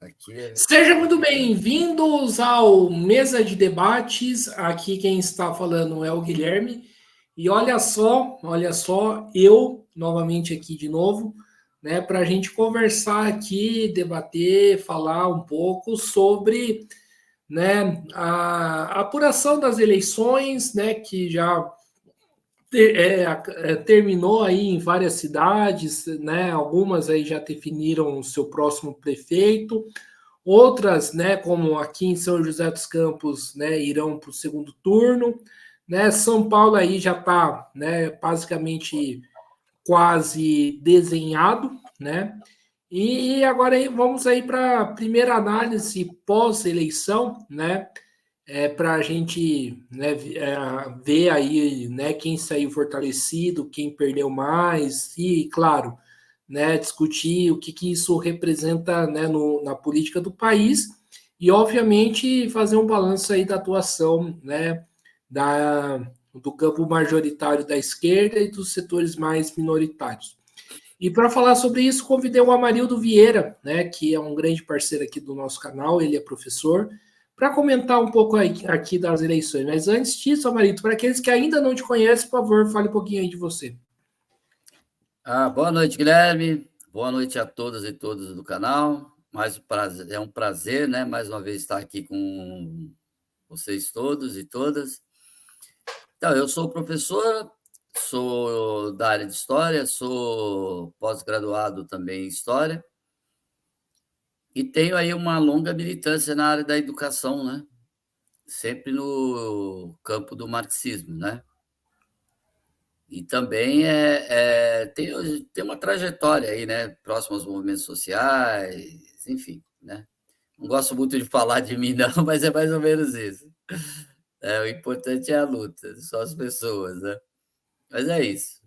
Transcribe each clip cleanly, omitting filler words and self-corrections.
Aqui é... Sejam muito bem-vindos ao Mesa de Debates. Aqui quem está falando é o Guilherme. E olha só, eu novamente aqui de novo, né, para a gente conversar aqui, debater, falar um pouco sobre, né, a apuração das eleições, né, que já terminou aí em várias cidades, né, algumas aí já definiram o seu próximo prefeito. Outras, né, como aqui em São José dos Campos, né, irão para o segundo turno. Né, São Paulo aí já está, né, basicamente quase desenhado, né? E agora aí, vamos aí para a primeira análise pós-eleição, né? Para a gente, né, ver aí, né, quem saiu fortalecido, quem perdeu mais e, claro, né, discutir o que isso representa, né, na política do país e, obviamente, fazer um balanço aí da atuação, né, do campo majoritário da esquerda e dos setores mais minoritários. E para falar sobre isso, convidei o Amarildo Vieira, né, que é um grande parceiro aqui do nosso canal, ele é professor, para comentar um pouco aqui das eleições. Mas antes disso, Amarildo, para aqueles que ainda não te conhecem, por favor, fale um pouquinho aí de você. Boa noite, Guilherme. Boa noite a todas e todos do canal. É um prazer, né, mais uma vez estar aqui com vocês todos e todas. Então, eu sou professor, sou da área de História, sou pós-graduado também em História e tenho aí uma longa militância na área da educação, né? Sempre no campo do marxismo, né? E também tem uma trajetória aí, né? Próximo aos movimentos sociais, enfim, né? Não gosto muito de falar de mim, não, mas é mais ou menos isso. O importante é a luta, só as pessoas, né? Mas é isso.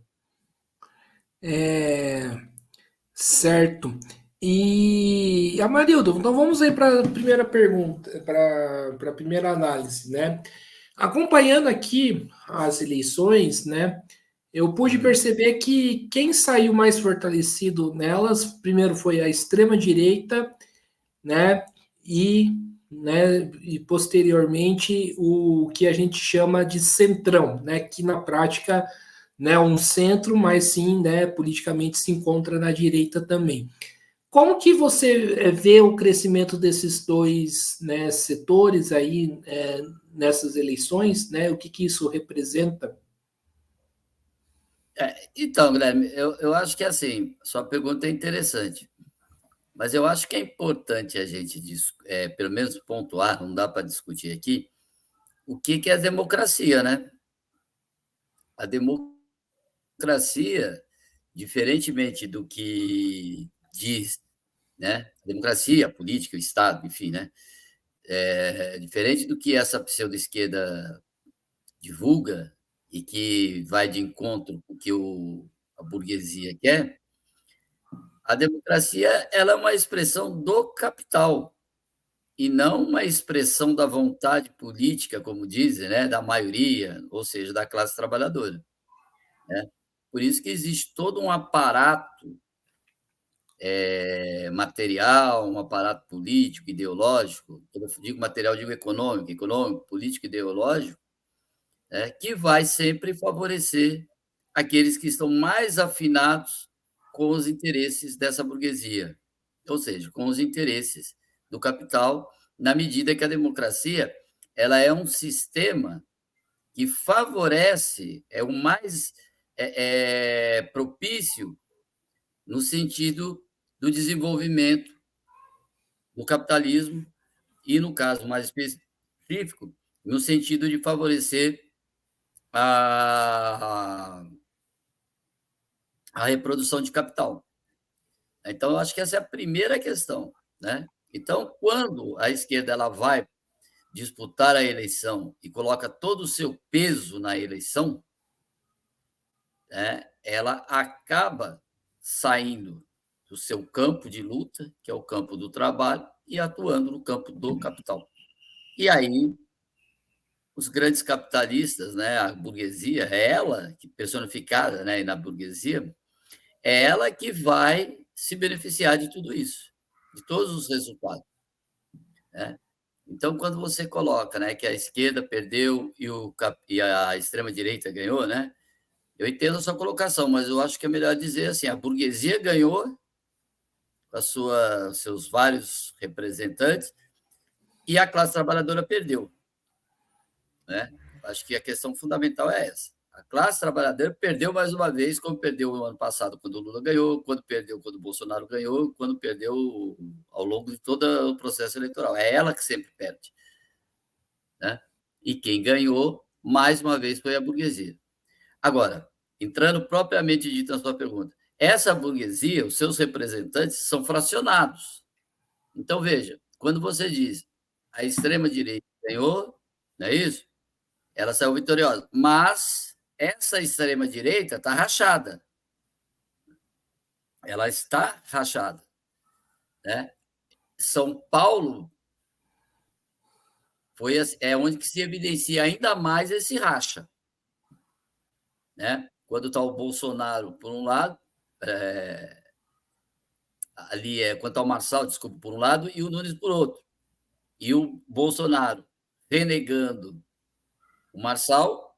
Certo. E Amarildo, então vamos aí para a primeira pergunta, para a primeira análise, né? Acompanhando aqui as eleições, né? Eu pude perceber que quem saiu mais fortalecido nelas, primeiro foi a extrema-direita, né? E, e posteriormente o que a gente chama de centrão, né? Que na prática não é um centro, mas sim, né, politicamente se encontra na direita também. Como que você vê o crescimento desses dois, né, setores aí nessas eleições, né? O que isso representa? Então, Guilherme, eu acho que assim, sua pergunta é interessante, mas eu acho que é importante a gente, pelo menos pontuar, não dá para discutir aqui, o que é a democracia, né? A democracia, diferentemente do que diz, né? A democracia, a política, o Estado, enfim, né? Diferente do que essa pseudo-esquerda divulga e que vai de encontro com o que a burguesia quer, a democracia ela é uma expressão do capital e não uma expressão da vontade política, como dizem, né? Da maioria, ou seja, da classe trabalhadora. Né? Por isso que existe todo um aparato material, um aparato político, ideológico, quando eu digo material, digo econômico, político, ideológico, que vai sempre favorecer aqueles que estão mais afinados com os interesses dessa burguesia, ou seja, com os interesses do capital, na medida que a democracia ela é um sistema que favorece, é o mais propício no sentido do desenvolvimento do capitalismo e, no caso mais específico, no sentido de favorecer a, a reprodução de capital. Então, eu acho que essa é a primeira questão. Né? Então, quando a esquerda ela vai disputar a eleição e coloca todo o seu peso na eleição, né, ela acaba saindo do seu campo de luta, que é o campo do trabalho, e atuando no campo do capital. E aí, os grandes capitalistas, né, a burguesia, é ela, que personificada, na burguesia, é ela que vai se beneficiar de tudo isso. de todos os resultados. Né? Então, quando você coloca, né, que a esquerda perdeu e a extrema-direita ganhou, né, eu entendo a sua colocação, mas eu acho que é melhor dizer assim: a burguesia ganhou com seus vários representantes e a classe trabalhadora perdeu. Né? Acho que a questão fundamental é essa. A classe trabalhadora perdeu mais uma vez, como perdeu no ano passado, quando o Lula ganhou, quando perdeu quando o Bolsonaro ganhou, quando perdeu ao longo de todo o processo eleitoral. É ela que sempre perde. Né? E quem ganhou, mais uma vez, foi a burguesia. Agora, entrando propriamente dito na sua pergunta, essa burguesia, os seus representantes, são fracionados. Então, veja, quando você diz a extrema-direita ganhou, não é isso? Ela saiu vitoriosa. Mas essa extrema-direita está rachada. Ela está rachada. Né? São Paulo é onde que se evidencia ainda mais esse racha. Né? Quando está o Bolsonaro, por um lado, ali quando está o Marçal, desculpa, por um lado, e o Nunes por outro. E o Bolsonaro renegando o Marçal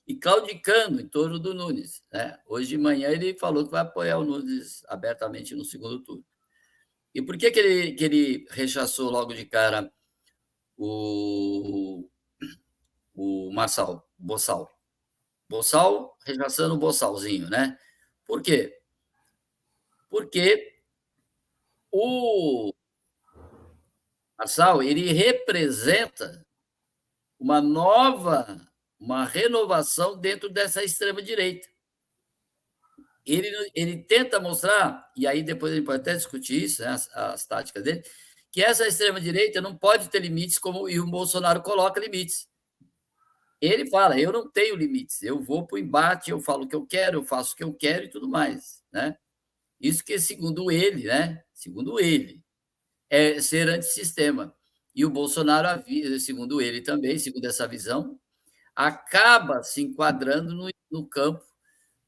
e claudicando em torno do Nunes. Né? Hoje de manhã ele falou que vai apoiar o Nunes abertamente no segundo turno. E por que ele rechaçou logo de cara o Marçal, o Bossal? Bossal rechaçando o Bossalzinho, né? Por quê? Porque o Marçal, ele representa uma renovação dentro dessa extrema-direita. Ele tenta mostrar, e aí depois a gente pode até discutir isso, né, as táticas dele, que essa extrema-direita não pode ter limites, e o Bolsonaro coloca limites. Ele fala, eu não tenho limites, eu vou para o embate, eu falo o que eu quero, eu faço o que eu quero e tudo mais. Né? Isso que, segundo ele, é ser antissistema. E o Bolsonaro, segundo ele também, segundo essa visão, acaba se enquadrando no campo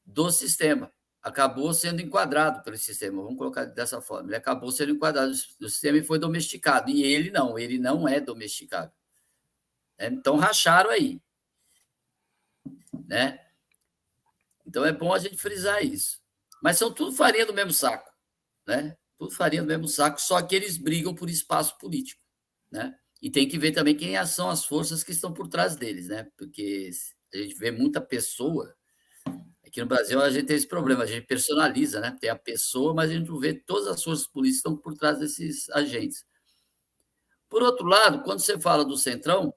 do sistema. Acabou sendo enquadrado pelo sistema, vamos colocar dessa forma. Ele acabou sendo enquadrado no sistema e foi domesticado. E ele não é domesticado. Então, racharam aí. Né? Então, é bom a gente frisar isso. Mas são tudo farinha do mesmo saco. Né? Tudo farinha do mesmo saco, só que eles brigam por espaço político. Né? E tem que ver também quem são as forças que estão por trás deles, né? Porque a gente vê muita pessoa. Aqui no Brasil a gente tem esse problema, a gente personaliza, né? Tem a pessoa, mas a gente não vê todas as forças políticas que estão por trás desses agentes. Por outro lado, quando você fala do Centrão,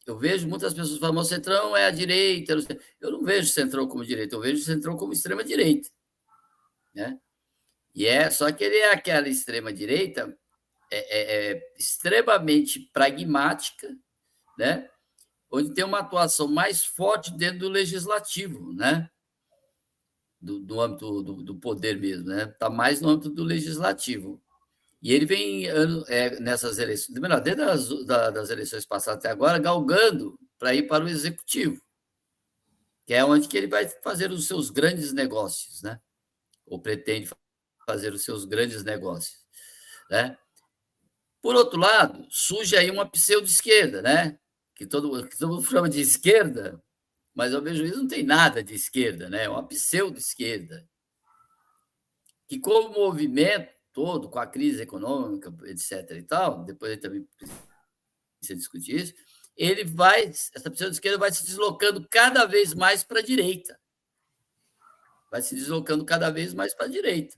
eu vejo muitas pessoas falando: o Centrão é a direita. Eu não vejo o Centrão como direita, eu vejo o Centrão como extrema-direita. Né? Só que ele é aquela extrema-direita extremamente pragmática, né? Onde tem uma atuação mais forte dentro do legislativo, né? Do âmbito do poder mesmo, né? Está mais no âmbito do legislativo. E ele vem nessas eleições, desde das eleições passadas até agora, galgando para ir para o executivo, que é onde que ele vai fazer os seus grandes negócios, né? Ou pretende fazer os seus grandes negócios, né? Por outro lado, surge aí uma pseudo-esquerda, né? Que todo mundo chama de esquerda, mas ao meu juízo não tem nada de esquerda, né? É uma pseudo-esquerda, que com o movimento todo, com a crise econômica, etc. e tal, depois ele também precisa discutir isso, essa pseudo-esquerda vai se deslocando cada vez mais para a direita. Vai se deslocando cada vez mais para a direita.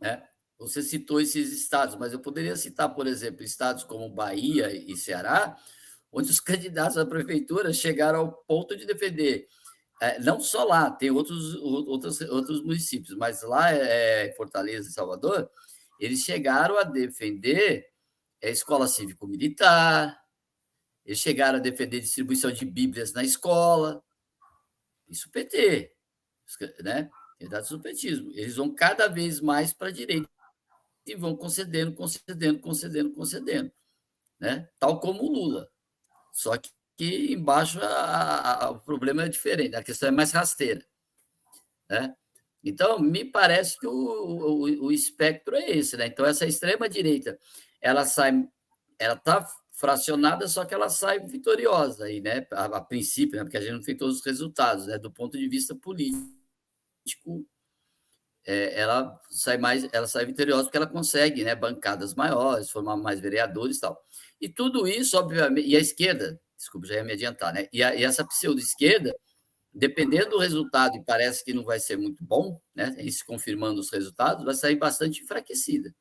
Né? Você citou esses estados, mas eu poderia citar, por exemplo, estados como Bahia e Ceará, onde os candidatos à prefeitura chegaram ao ponto de defender, não só lá, tem outros municípios, mas lá, Fortaleza e Salvador, eles chegaram a defender a escola cívico-militar, eles chegaram a defender distribuição de bíblias na escola, isso PT, né? Candidatos do petismo. Eles vão cada vez mais para a direita e vão concedendo, né? Tal como o Lula. Só que embaixo o problema é diferente, a questão é mais rasteira. Né? Então, me parece que o espectro é esse, né? Então, essa extrema-direita, ela está fracionada, só que ela sai vitoriosa aí, né? A princípio, né? Porque a gente não tem todos os resultados, né? Do ponto de vista político, ela sai vitoriosa porque ela consegue, né? Bancadas maiores, formar mais vereadores e tal. E tudo isso, obviamente, e a esquerda, desculpa, já ia me adiantar, né? E essa pseudo-esquerda, dependendo do resultado, e parece que não vai ser muito bom, né? Em se confirmando os resultados, vai sair bastante enfraquecida,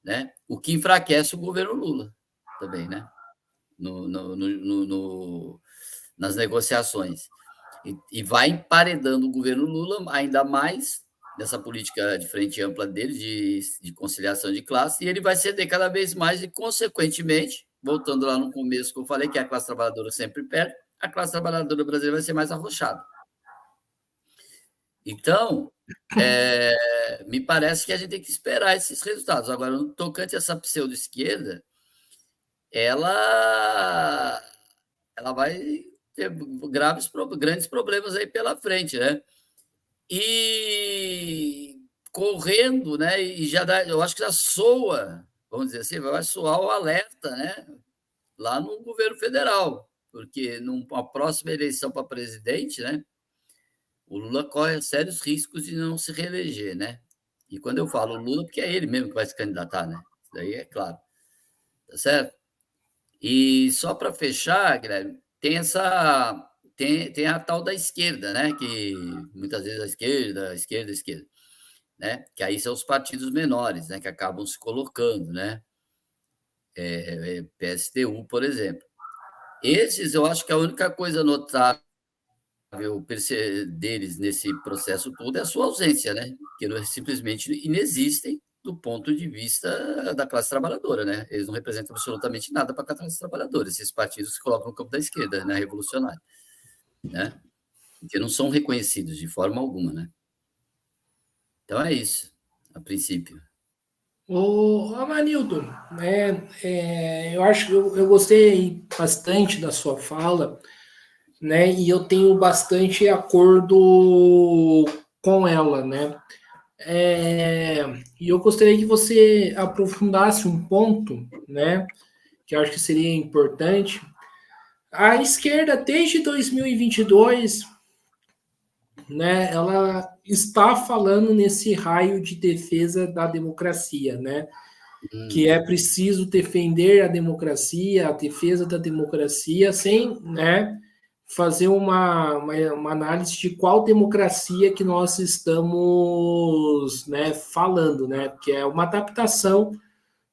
né? O que enfraquece o governo Lula também, né? Nas negociações. E vai emparedando o governo Lula ainda mais nessa política de frente ampla dele, de conciliação de classe, e ele vai ceder cada vez mais e, consequentemente, voltando lá no começo que eu falei, que a classe trabalhadora sempre perde, a classe trabalhadora brasileira vai ser mais arrochada. Então, me parece que a gente tem que esperar esses resultados. Agora, no tocante a essa pseudo-esquerda, ela, ela vai ter grandes problemas aí pela frente, né? E correndo, né? E já dá, eu acho que já soa, vamos dizer assim, vai soar o alerta, né? Lá no governo federal, porque numa próxima eleição para presidente, né? O Lula corre sérios riscos de não se reeleger, né? E quando eu falo Lula, porque é ele mesmo que vai se candidatar, né? Isso daí é claro, tá certo? E só para fechar, Guilherme, tem a tal da esquerda, né? Que muitas vezes a esquerda, né? Que aí são os partidos menores, né? Que acabam se colocando, né? PSTU, por exemplo. Esses, eu acho que a única coisa notável deles nesse processo todo é a sua ausência, né? Que não, simplesmente inexistem do ponto de vista da classe trabalhadora, né? Eles não representam absolutamente nada para a classe trabalhadora, esses partidos que colocam no campo da esquerda, né? Revolucionária, né? Que não são reconhecidos de forma alguma, né? Então é isso, a princípio. Ô, Amanildo, eu acho que eu gostei bastante da sua fala, né? E eu tenho bastante acordo com ela, né? E eu gostaria que você aprofundasse um ponto, né? Que eu acho que seria importante. A esquerda, desde 2022, né? Ela está falando nesse raio de defesa da democracia, né? Que é preciso defender a democracia, a defesa da democracia, sem, né, fazer uma análise de qual democracia que nós estamos, né, falando, né, porque é uma adaptação,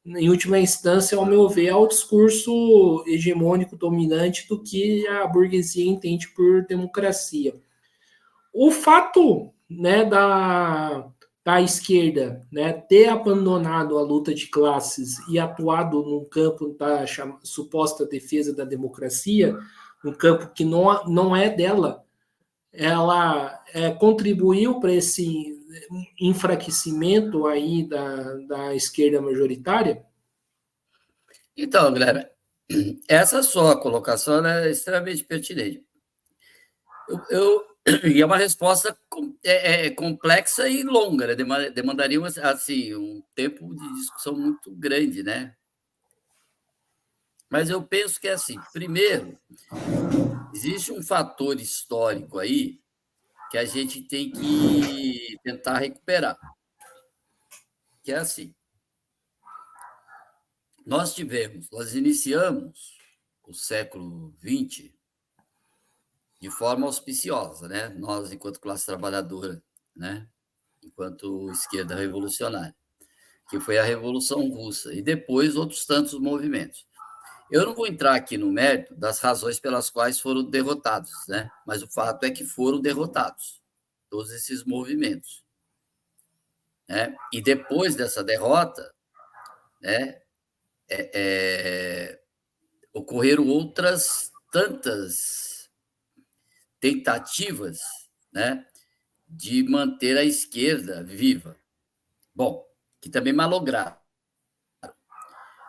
em última instância, ao meu ver, ao discurso hegemônico dominante do que a burguesia entende por democracia. O fato, né, da esquerda, né, ter abandonado a luta de classes e atuado no campo da suposta defesa da democracia, um campo que não é dela, ela contribuiu para esse enfraquecimento aí da esquerda majoritária? Então, Guilherme, essa sua colocação é extremamente pertinente. E é uma resposta complexa e longa, né? Demandaria assim, um tempo de discussão muito grande, né? Mas eu penso que é assim: primeiro, existe um fator histórico aí que a gente tem que tentar recuperar, que é assim: nós iniciamos o século XX de forma auspiciosa, né? Nós, enquanto classe trabalhadora, né? Enquanto esquerda revolucionária, que foi a Revolução Russa, e depois outros tantos movimentos. Eu não vou entrar aqui no mérito das razões pelas quais foram derrotados, né? Mas o fato é que foram derrotados todos esses movimentos, né? E depois dessa derrota, né, ocorreram outras tantas tentativas, né, de manter a esquerda viva. Bom, que também malograram.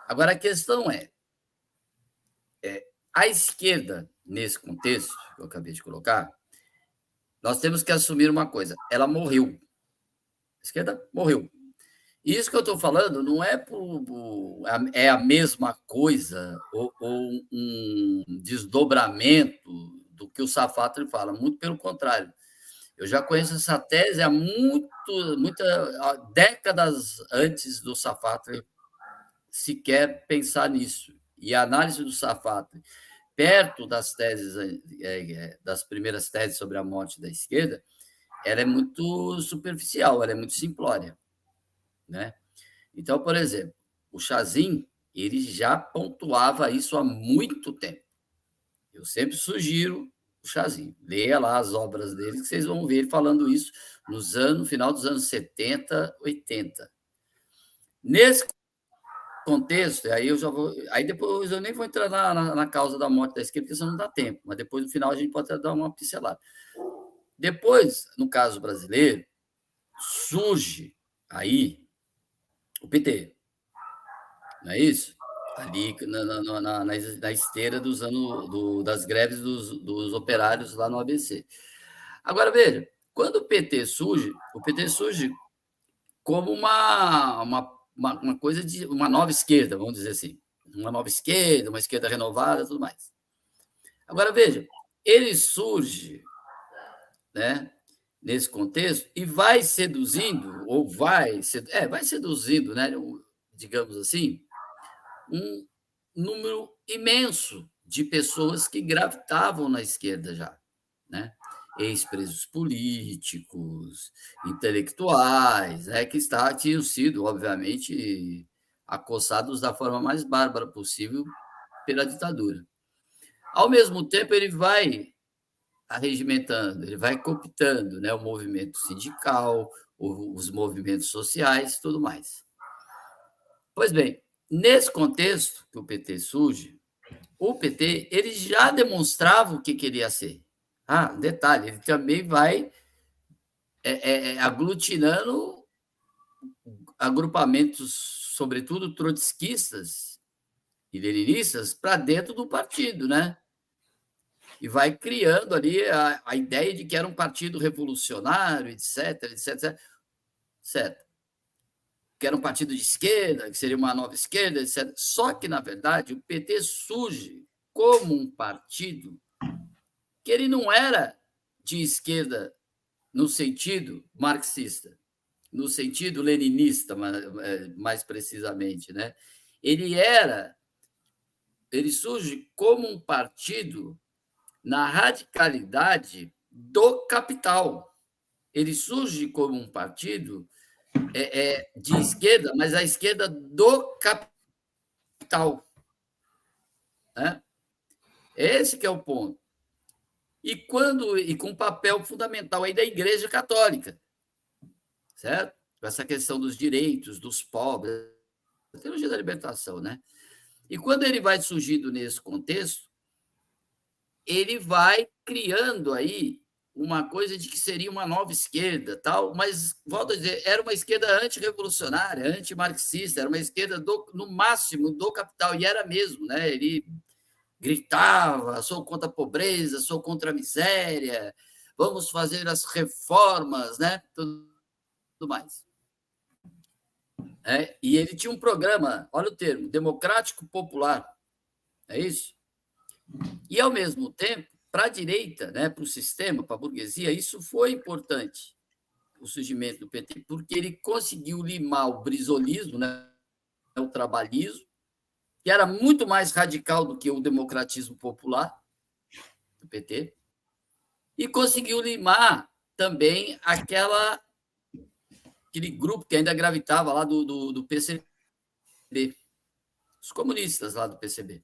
Agora a questão a esquerda, nesse contexto que eu acabei de colocar, nós temos que assumir uma coisa: ela morreu. A esquerda morreu. Isso que eu estou falando não é é a mesma coisa ou um desdobramento do que o Safatli fala, muito pelo contrário. Eu já conheço essa tese há há décadas antes do Safatli sequer pensar nisso. E a análise do Safatli, perto das teses, das primeiras teses sobre a morte da esquerda, ela é muito superficial, ela é muito simplória, né? Então, por exemplo, o Chazin, ele já pontuava isso há muito tempo. Eu sempre sugiro o Chazin. Leia lá as obras dele, que vocês vão ver ele falando isso no final dos anos 70, 80. Nesse contexto, aí depois eu nem vou entrar na causa da morte da esquerda, porque senão não dá tempo, mas depois no final a gente pode até dar uma pincelada. Depois, no caso brasileiro, surge aí o PT, não é isso? Ali na esteira das greves dos operários lá no ABC. Agora, veja, quando o PT surge como uma coisa de uma nova esquerda, vamos dizer assim. Uma nova esquerda, uma esquerda renovada, tudo mais. Agora, veja, ele surge, né, nesse contexto e vai seduzindo, vai seduzindo, né, digamos assim, um número imenso de pessoas que gravitavam na esquerda já, né? Ex-presos políticos, intelectuais, né? Que tinham sido, obviamente, acossados da forma mais bárbara possível pela ditadura. Ao mesmo tempo, ele vai arregimentando, ele vai cooptando, né? O movimento sindical, os movimentos sociais, tudo mais. Pois bem, nesse contexto que o PT surge, o PT ele já demonstrava o que queria ser. Detalhe, ele também vai aglutinando agrupamentos, sobretudo trotskistas e leninistas, para dentro do partido, né? E vai criando ali a ideia de que era um partido revolucionário, etc, etc, etc. Certo. Que era um partido de esquerda, que seria uma nova esquerda, etc. Só que, na verdade, o PT surge como um partido que ele não era de esquerda no sentido marxista, no sentido leninista, mais precisamente, né? Ele surge como um partido na radicalidade do capital. Ele surge como um partido de esquerda, mas a esquerda do capital. Né? Esse que é o ponto. E com um papel fundamental aí da Igreja Católica, certo? Com essa questão dos direitos dos pobres, a teologia da libertação, né? E quando ele vai surgindo nesse contexto, ele vai criando aí uma coisa de que seria uma nova esquerda, tal, mas, volto a dizer, era uma esquerda antirrevolucionária, antimarxista, era uma esquerda, no máximo, do capital, e era mesmo, né? Ele gritava: sou contra a pobreza, sou contra a miséria, vamos fazer as reformas, né? Tudo mais. E ele tinha um programa, olha o termo, democrático popular, é isso? E, ao mesmo tempo, para a direita, né, para o sistema, para a burguesia, isso foi importante, o surgimento do PT, porque ele conseguiu limar o brizolismo, né, o trabalhismo, que era muito mais radical do que o democratismo popular do PT, e conseguiu limar também aquele grupo que ainda gravitava lá do PCB, os comunistas lá do PCB,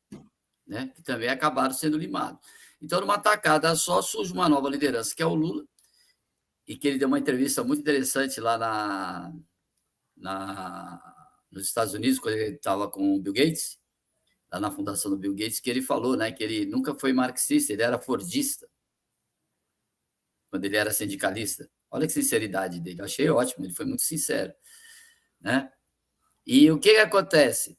né, que também acabaram sendo limados. Então, numa tacada só, surge uma nova liderança, que é o Lula, e que ele deu uma entrevista muito interessante lá nos Estados Unidos, quando ele estava com o Bill Gates, lá na fundação do Bill Gates, que ele falou, né, que ele nunca foi marxista, ele era fordista, quando ele era sindicalista. Olha que sinceridade dele, eu achei ótimo, ele foi muito sincero. Né? E o que acontece?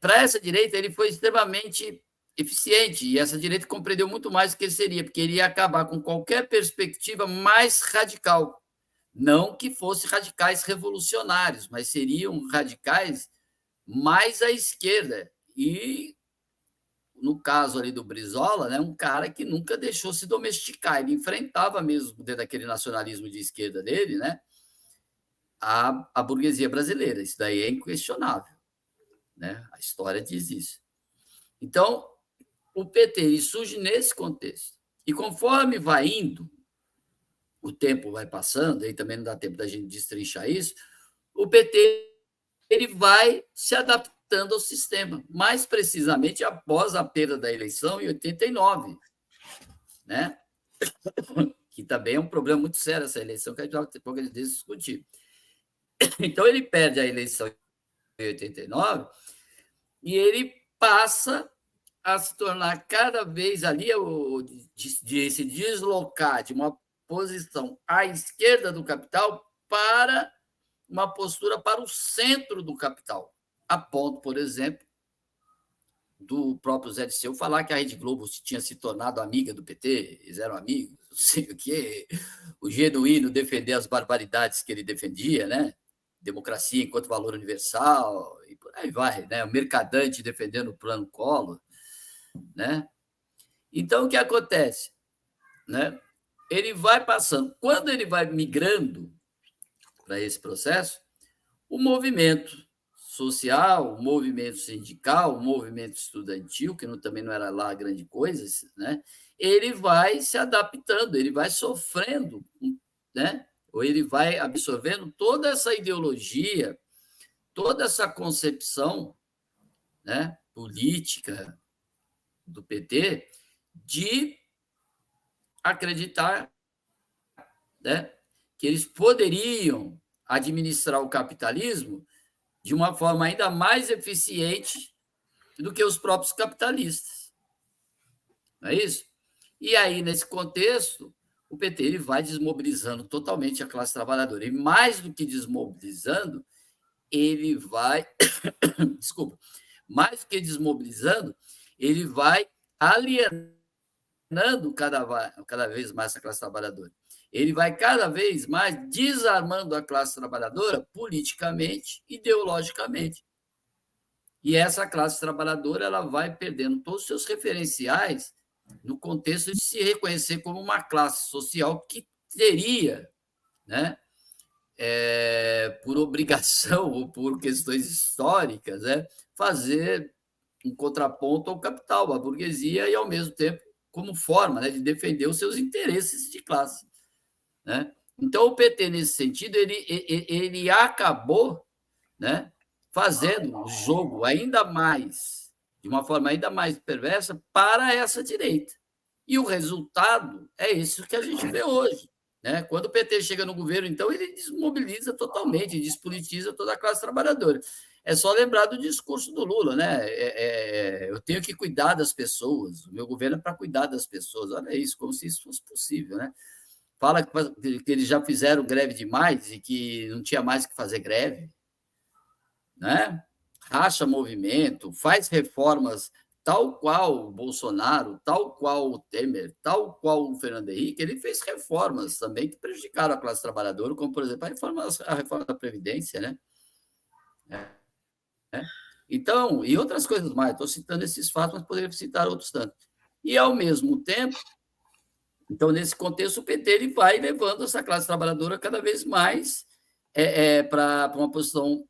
Para essa direita, ele foi extremamente eficiente, e essa direita compreendeu muito mais do que ele seria, porque ele ia acabar com qualquer perspectiva mais radical. Não que fossem radicais revolucionários, mas seriam radicais mais à esquerda. E, no caso ali do Brizola, né, um cara que nunca deixou se domesticar, ele enfrentava mesmo, dentro daquele nacionalismo de esquerda dele, né, a burguesia brasileira. Isso daí é inquestionável. Né? A história diz isso. Então, o PT ele surge nesse contexto. E conforme vai indo, o tempo vai passando, aí também não dá tempo da gente destrinchar isso, o PT ele vai se adaptando ao sistema, mais precisamente após a perda da eleição em 89, né? Que também é um problema muito sério essa eleição, que a gente vai pouco discutir. Então, ele perde a eleição em 89 e ele passa a se tornar cada vez ali, de se deslocar de uma posição à esquerda do capital para uma postura para o centro do capital. A ponto, por exemplo, do próprio Zé Disseu falar que a Rede Globo tinha se tornado amiga do PT, eles eram amigos, não sei o quê, o Genuíno defender as barbaridades que ele defendia, né? Democracia enquanto valor universal, e por aí vai, né? O Mercadante defendendo o plano Collor, né? Então, o que acontece? Né? Ele vai passando. Quando ele vai migrando para esse processo, o movimento social, o movimento sindical, o movimento estudantil, que também não era lá grande coisa, né? Ele vai se adaptando, ele vai sofrendo, né? Ou ele vai absorvendo toda essa ideologia, toda essa concepção, né, política do PT de acreditar, né, que eles poderiam administrar o capitalismo de uma forma ainda mais eficiente do que os próprios capitalistas. Não é isso? E aí, nesse contexto, o PT ele vai desmobilizando totalmente a classe trabalhadora. E mais do que desmobilizando, ele vai. Desculpa. Mais do que desmobilizando, ele vai alienando cada vez mais a classe trabalhadora. Ele vai cada vez mais desarmando a classe trabalhadora politicamente, ideologicamente. E essa classe trabalhadora ela vai perdendo todos os seus referenciais no contexto de se reconhecer como uma classe social que teria, né, por obrigação ou por questões históricas, né, fazer um contraponto ao capital, à burguesia, e, ao mesmo tempo, como forma, né, de defender os seus interesses de classe. Né? Então, o PT, nesse sentido, ele acabou, né, fazendo o jogo ainda mais, de uma forma ainda mais perversa, para essa direita. E o resultado é isso que a gente vê hoje. Né? Quando o PT chega no governo, então, ele desmobiliza totalmente, despolitiza toda a classe trabalhadora. É só lembrar do discurso do Lula, né? Eu tenho que cuidar das pessoas, o meu governo é para cuidar das pessoas. Olha isso, como se isso fosse possível, né? Fala que eles já fizeram greve demais e que não tinha mais que fazer greve, né? Racha movimento, faz reformas tal qual o Bolsonaro, tal qual o Temer, tal qual o Fernando Henrique, ele fez reformas também que prejudicaram a classe trabalhadora, como, por exemplo, a reforma da Previdência, né? Então, e outras coisas mais. Estou citando esses fatos, mas poderia citar outros tantos. E, ao mesmo tempo, então, nesse contexto, o PT ele vai levando essa classe trabalhadora cada vez mais para uma posição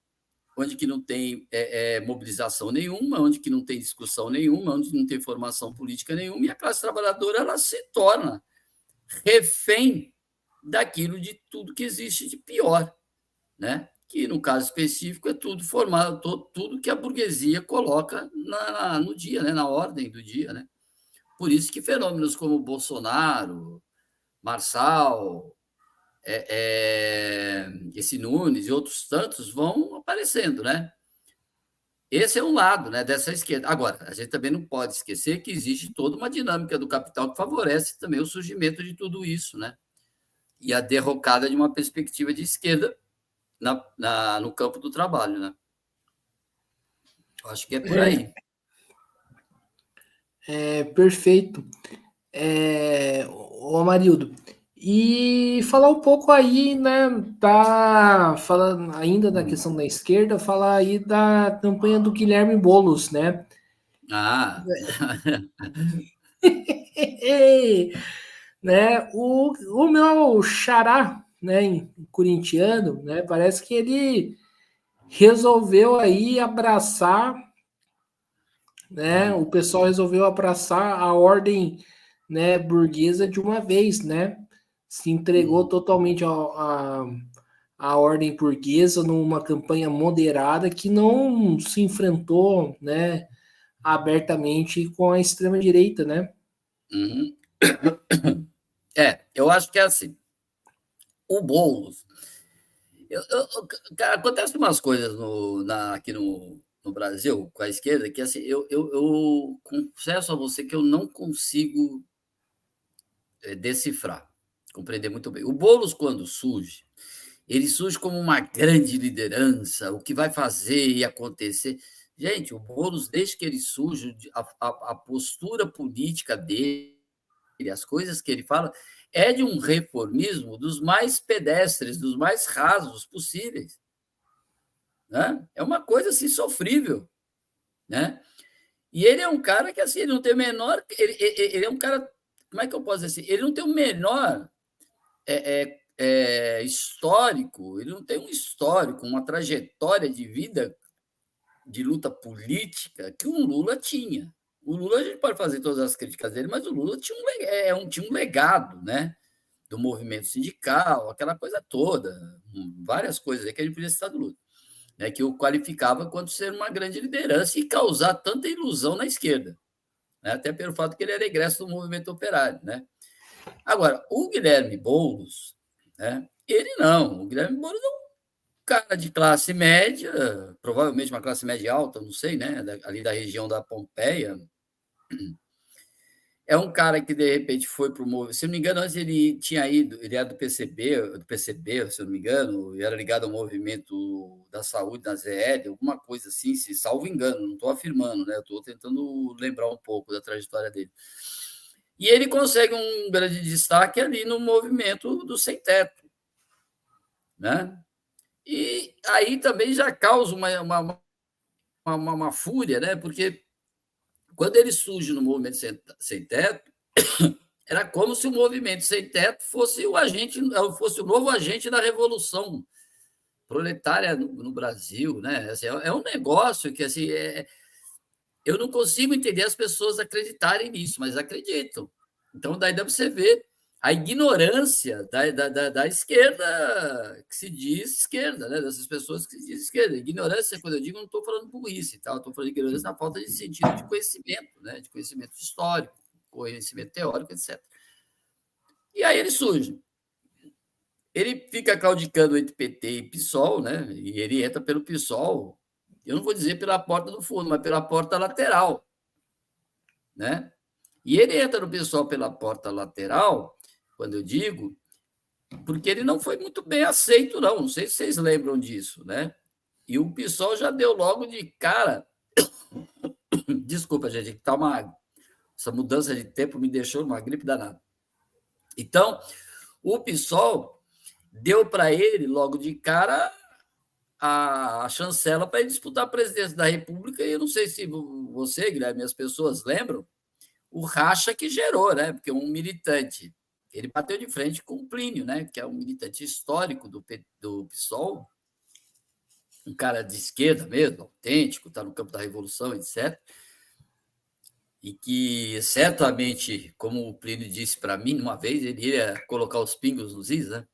onde que não tem mobilização nenhuma, onde que não tem discussão nenhuma, onde não tem formação política nenhuma, e a classe trabalhadora ela se torna refém daquilo de tudo que existe de pior, né? Que, no caso específico, é tudo formado, tudo que a burguesia coloca no dia, né? Na ordem do dia. Né? Por isso que fenômenos como Bolsonaro, Marçal, esse Nunes e outros tantos vão aparecendo, né? Esse é um lado, né, dessa esquerda. Agora, a gente também não pode esquecer que existe toda uma dinâmica do capital que favorece também o surgimento de tudo isso, né? E a derrocada de uma perspectiva de esquerda no campo do trabalho, né? Eu acho que é por aí. Perfeito. Ô Amarildo, e falar um pouco aí, né, falando ainda da questão da esquerda, falar aí da campanha do Guilherme Boulos, né? Ah, Né, o meu xará, né, corintiano, né, parece que ele resolveu aí abraçar, né, o pessoal resolveu abraçar a ordem, né, burguesa de uma vez, né, se entregou totalmente a ordem burguesa numa campanha moderada que não se enfrentou, né, abertamente com a extrema direita, né? uhum. Eu acho que é assim. O Boulos. Cara, acontece umas coisas aqui no Brasil com a esquerda que assim, eu confesso a você que eu não consigo decifrar, compreender muito bem. O Boulos, quando surge, ele surge como uma grande liderança, o que vai fazer e acontecer. Gente, o Boulos, desde que ele surge, a postura política dele, as coisas que ele fala, é de um reformismo dos mais pedestres, dos mais rasos possíveis. Né? É uma coisa assim sofrível. Né? E ele é um cara que assim, ele não tem o menor. Ele é um cara. Como é que eu posso dizer assim? Ele não tem o menor histórico, ele não tem um histórico, uma trajetória de vida, de luta política, que um Lula tinha. O Lula, a gente pode fazer todas as críticas dele, mas o Lula tinha um legado, né? Do movimento sindical, aquela coisa toda, várias coisas aí que a gente podia citar do Lula, né? Que o qualificava quanto ser uma grande liderança e causar tanta ilusão na esquerda, né? Até pelo fato que ele era egresso do movimento operário, né? Agora, o Guilherme Boulos, né? Ele não, o Guilherme Boulos é um cara de classe média, provavelmente uma classe média alta, não sei, né? Ali da região da Pompeia. É um cara que, de repente, foi para o movimento. Se eu não me engano, antes ele tinha ido, ele era do PCB, se eu não me engano, e era ligado ao movimento da saúde na ZL, alguma coisa assim, se salvo engano, não estou afirmando, né? Estou tentando lembrar um pouco da trajetória dele. E ele consegue um grande destaque ali no movimento do sem-teto, né? E aí também já causa uma fúria, né? Porque quando ele surge no movimento sem-teto, era como se o movimento sem-teto fosse o novo agente da revolução proletária no Brasil, né? Assim, é um negócio que assim, eu não consigo entender as pessoas acreditarem nisso, mas acreditam. Então, daí dá para você ver a ignorância da esquerda, que se diz esquerda, né? Dessas pessoas que se diz esquerda. Ignorância, quando eu digo, não estou falando burrice, tá? Estou falando de ignorância na falta de sentido de conhecimento, né? De conhecimento histórico, conhecimento teórico, etc. E aí ele surge. Ele fica claudicando entre PT e PSOL, né? E ele entra pelo PSOL, eu não vou dizer pela porta do fundo, mas pela porta lateral, né? E ele entra no PSOL pela porta lateral, quando eu digo, porque ele não foi muito bem aceito, não. Não sei se vocês lembram disso, né? E o PSOL já deu logo de cara. Desculpa, gente, que tá essa mudança de tempo me deixou uma gripe danada. Então, o PSOL deu para ele logo de cara a chancela para ele disputar a presidência da República. E eu não sei se você, Guilherme, as pessoas lembram o racha que gerou, né? Porque um militante, ele bateu de frente com o Plínio, né? Que é um militante histórico do PSOL, um cara de esquerda mesmo, autêntico, está no campo da Revolução, etc. E que certamente, como o Plínio disse para mim uma vez, ele ia colocar os pingos nos is, né?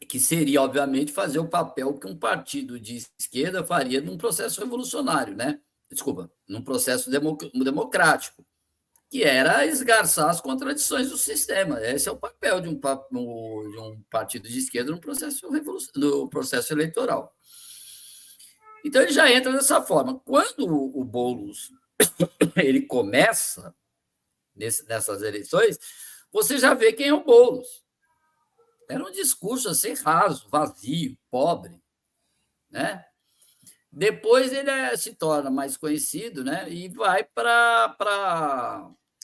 Que seria, obviamente, fazer o papel que um partido de esquerda faria num processo revolucionário, né? Desculpa, num processo democrático, que era esgarçar as contradições do sistema. Esse é o papel de um partido de esquerda no processo eleitoral. Então ele já entra dessa forma. Quando o Boulos ele começa nessas eleições, você já vê quem é o Boulos. Era um discurso assim raso, vazio, pobre, né? Depois ele se torna mais conhecido, né? E vai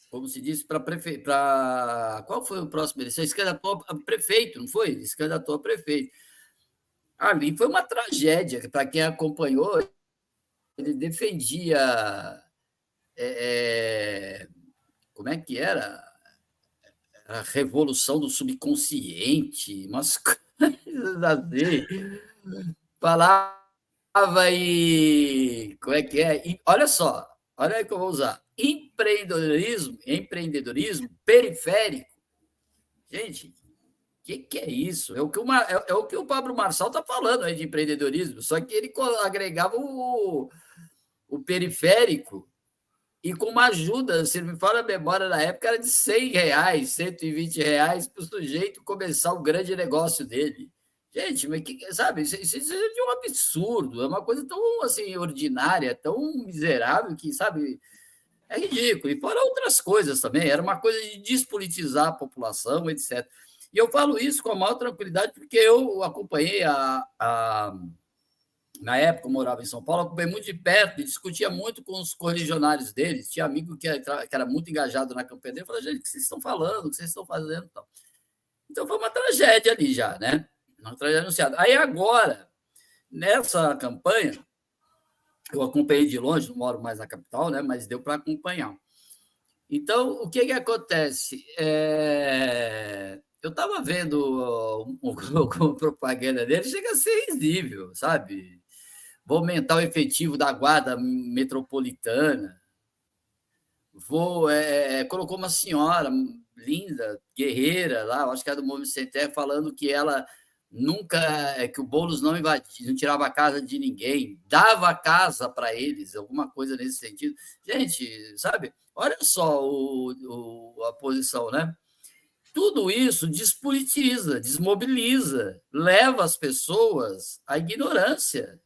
como se diz, para prefeito. Qual foi o próximo eleição? Se candidatou a prefeito, não foi? Ele se candidatou a prefeito. Ali foi uma tragédia, para quem acompanhou, ele defendia. Como é que era? A revolução do subconsciente, umas coisas assim. Falava como é que é? Olha só, olha aí que eu vou usar. Empreendedorismo periférico. Gente, que é isso? É o que o Pablo Marçal está falando aí de empreendedorismo, só que ele agregava o periférico e com uma ajuda, se não me fala a memória, na época era de R$ 100, R$ 120 para o sujeito começar o grande negócio dele. Gente, mas sabe, isso é de um absurdo, é uma coisa tão assim, ordinária, tão miserável que, sabe, é ridículo. E fora outras coisas também, era uma coisa de despolitizar a população, etc. E eu falo isso com a maior tranquilidade, porque eu acompanhei na época eu morava em São Paulo, acompanhei muito de perto e discutia muito com os correligionários deles. Tinha amigo que era muito engajado na campanha dele, falava, gente, o que vocês estão falando, o que vocês estão fazendo? Então foi uma tragédia ali já, né? Uma tragédia anunciada. Aí agora, nessa campanha, eu acompanhei de longe, não moro mais na capital, né? Mas deu para acompanhar. Então, o que acontece? Eu estava vendo a propaganda dele, chega a ser risível, sabe? Vou aumentar o efetivo da guarda metropolitana. Colocou uma senhora linda, guerreira lá, acho que era do Movimento Sem Terra, falando que ela nunca, que o Boulos não invadia, não tirava a casa de ninguém, dava a casa para eles, alguma coisa nesse sentido. Gente, sabe? Olha só a posição, né? Tudo isso despolitiza, desmobiliza, leva as pessoas à ignorância,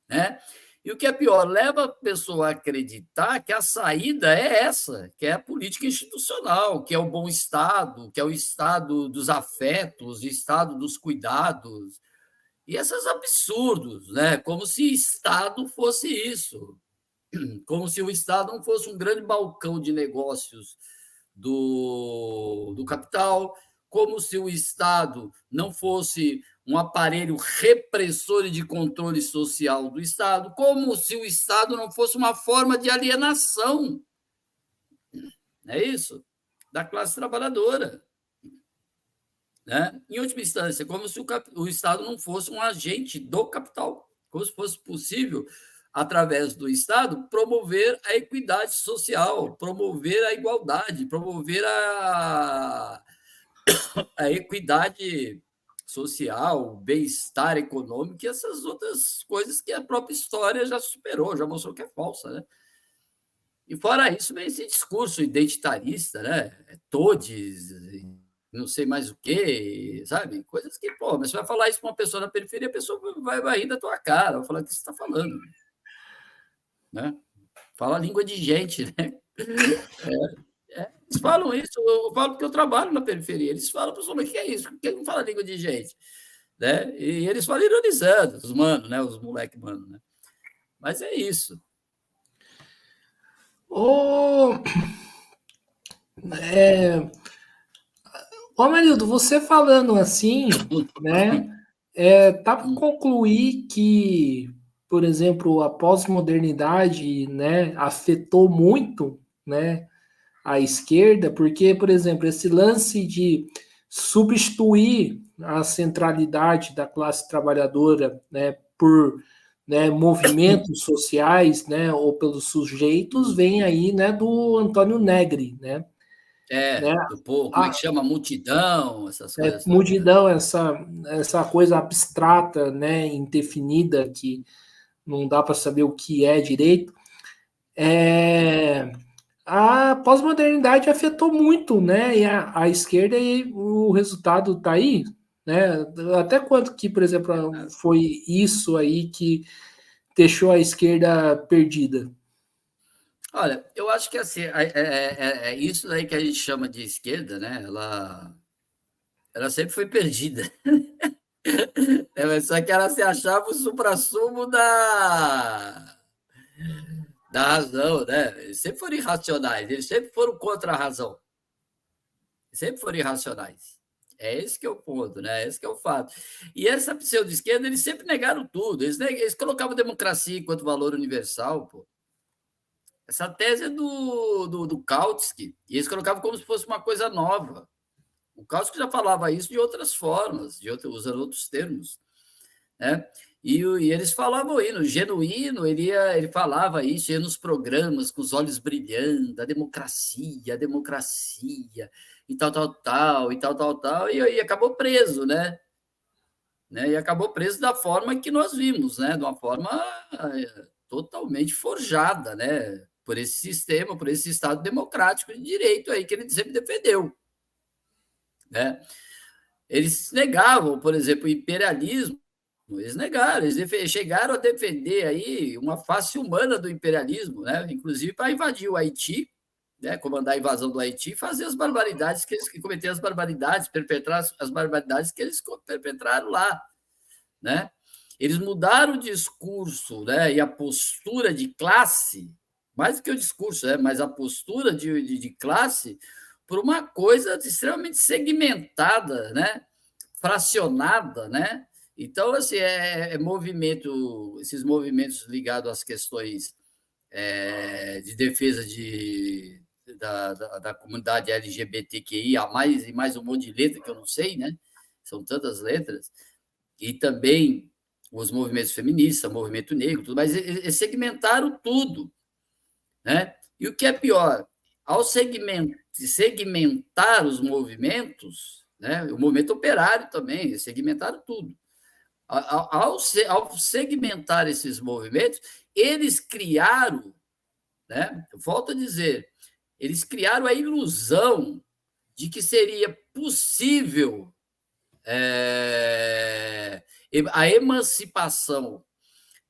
né? E o que é pior, leva a pessoa a acreditar que a saída é essa, que é a política institucional, que é o bom Estado, que é o Estado dos afetos, o Estado dos cuidados. E esses absurdos, né? Como se Estado fosse isso, como se o Estado não fosse um grande balcão de negócios do capital, como se o Estado não fosse um aparelho repressor e de controle social do Estado, como se o Estado não fosse uma forma de alienação, não é isso? Da classe trabalhadora. Né? Em última instância, como se o Estado não fosse um agente do capital, como se fosse possível, através do Estado, promover a equidade social, promover a igualdade, promover a equidade social, o bem-estar econômico e essas outras coisas que a própria história já superou, já mostrou que é falsa, né? E fora isso, vem esse discurso identitarista, né? Todes, não sei mais o quê, sabe? Coisas que, pô, mas você vai falar isso para uma pessoa na periferia, a pessoa vai rir da tua cara, vai falar o que você está falando, né? Fala a língua de gente, né? Eles falam isso, eu falo porque eu trabalho na periferia, eles falam, pessoal, mas o que é isso? Por que não fala língua de gente? Né? E eles falam ironizando, os manos, né? Os moleque mano, né? Mas é isso. Ô, Marildo, você falando assim, né? Tá para concluir que, por exemplo, a pós-modernidade, né, afetou muito, né, a esquerda, porque, por exemplo, esse lance de substituir a centralidade da classe trabalhadora, né, por, né, movimentos sociais, né, ou pelos sujeitos, vem aí, né, do Antônio Negri, né, Do povo, como é que a, chama? Multidão, essas coisas todas. Né? multidão, essa coisa abstrata, né, indefinida, que não dá para saber o que é direito, a pós-modernidade afetou muito, né, e a esquerda, e o resultado está aí, né, até quanto que, por exemplo, foi isso aí que deixou a esquerda perdida? Olha, eu acho que assim, é isso aí que a gente chama de esquerda, né? Ela sempre foi perdida. Só que ela se achava o suprassumo da razão, né? Eles sempre foram irracionais, eles sempre foram contra a razão, sempre foram irracionais. É esse que é o ponto, né? Esse que é o fato. E essa pseudo-esquerda, eles sempre negaram tudo. Eles colocavam a democracia enquanto valor universal, pô. Essa tese é do Kautsky, e eles colocavam como se fosse uma coisa nova. O Kautsky já falava isso de outras formas, usando outros termos, né? E eles falavam aí, no Genuíno, ele falava isso, ia nos programas com os olhos brilhando, a democracia, e tal, tal, tal, e tal, tal, tal, e acabou preso, né? E acabou preso da forma que nós vimos, né? De uma forma totalmente forjada, né? Por esse sistema, por esse Estado democrático de direito aí que ele sempre defendeu, né? Eles negavam, por exemplo, o imperialismo. Eles negaram, eles chegaram a defender aí uma face humana do imperialismo, né? Inclusive para invadir o Haiti, né? Comandar a invasão do Haiti e fazer as barbaridades que cometeram as barbaridades, perpetrar as barbaridades que eles perpetraram lá, né? Eles mudaram o discurso, né? E a postura de classe, mais do que o discurso, né? Mas a postura de classe, por uma coisa extremamente segmentada, né? Fracionada, né? Então, assim, esses movimentos ligados às questões de defesa da comunidade LGBTQIA+, e mais um monte de letra que eu não sei, né? São tantas letras, e também os movimentos feministas, movimento negro, tudo, mas eles segmentaram tudo, né? E o que é pior, ao segmentar os movimentos, né? O movimento operário também, eles segmentaram tudo. Ao segmentar esses movimentos, eles criaram, né? Volto a dizer, eles criaram a ilusão de que seria possível a emancipação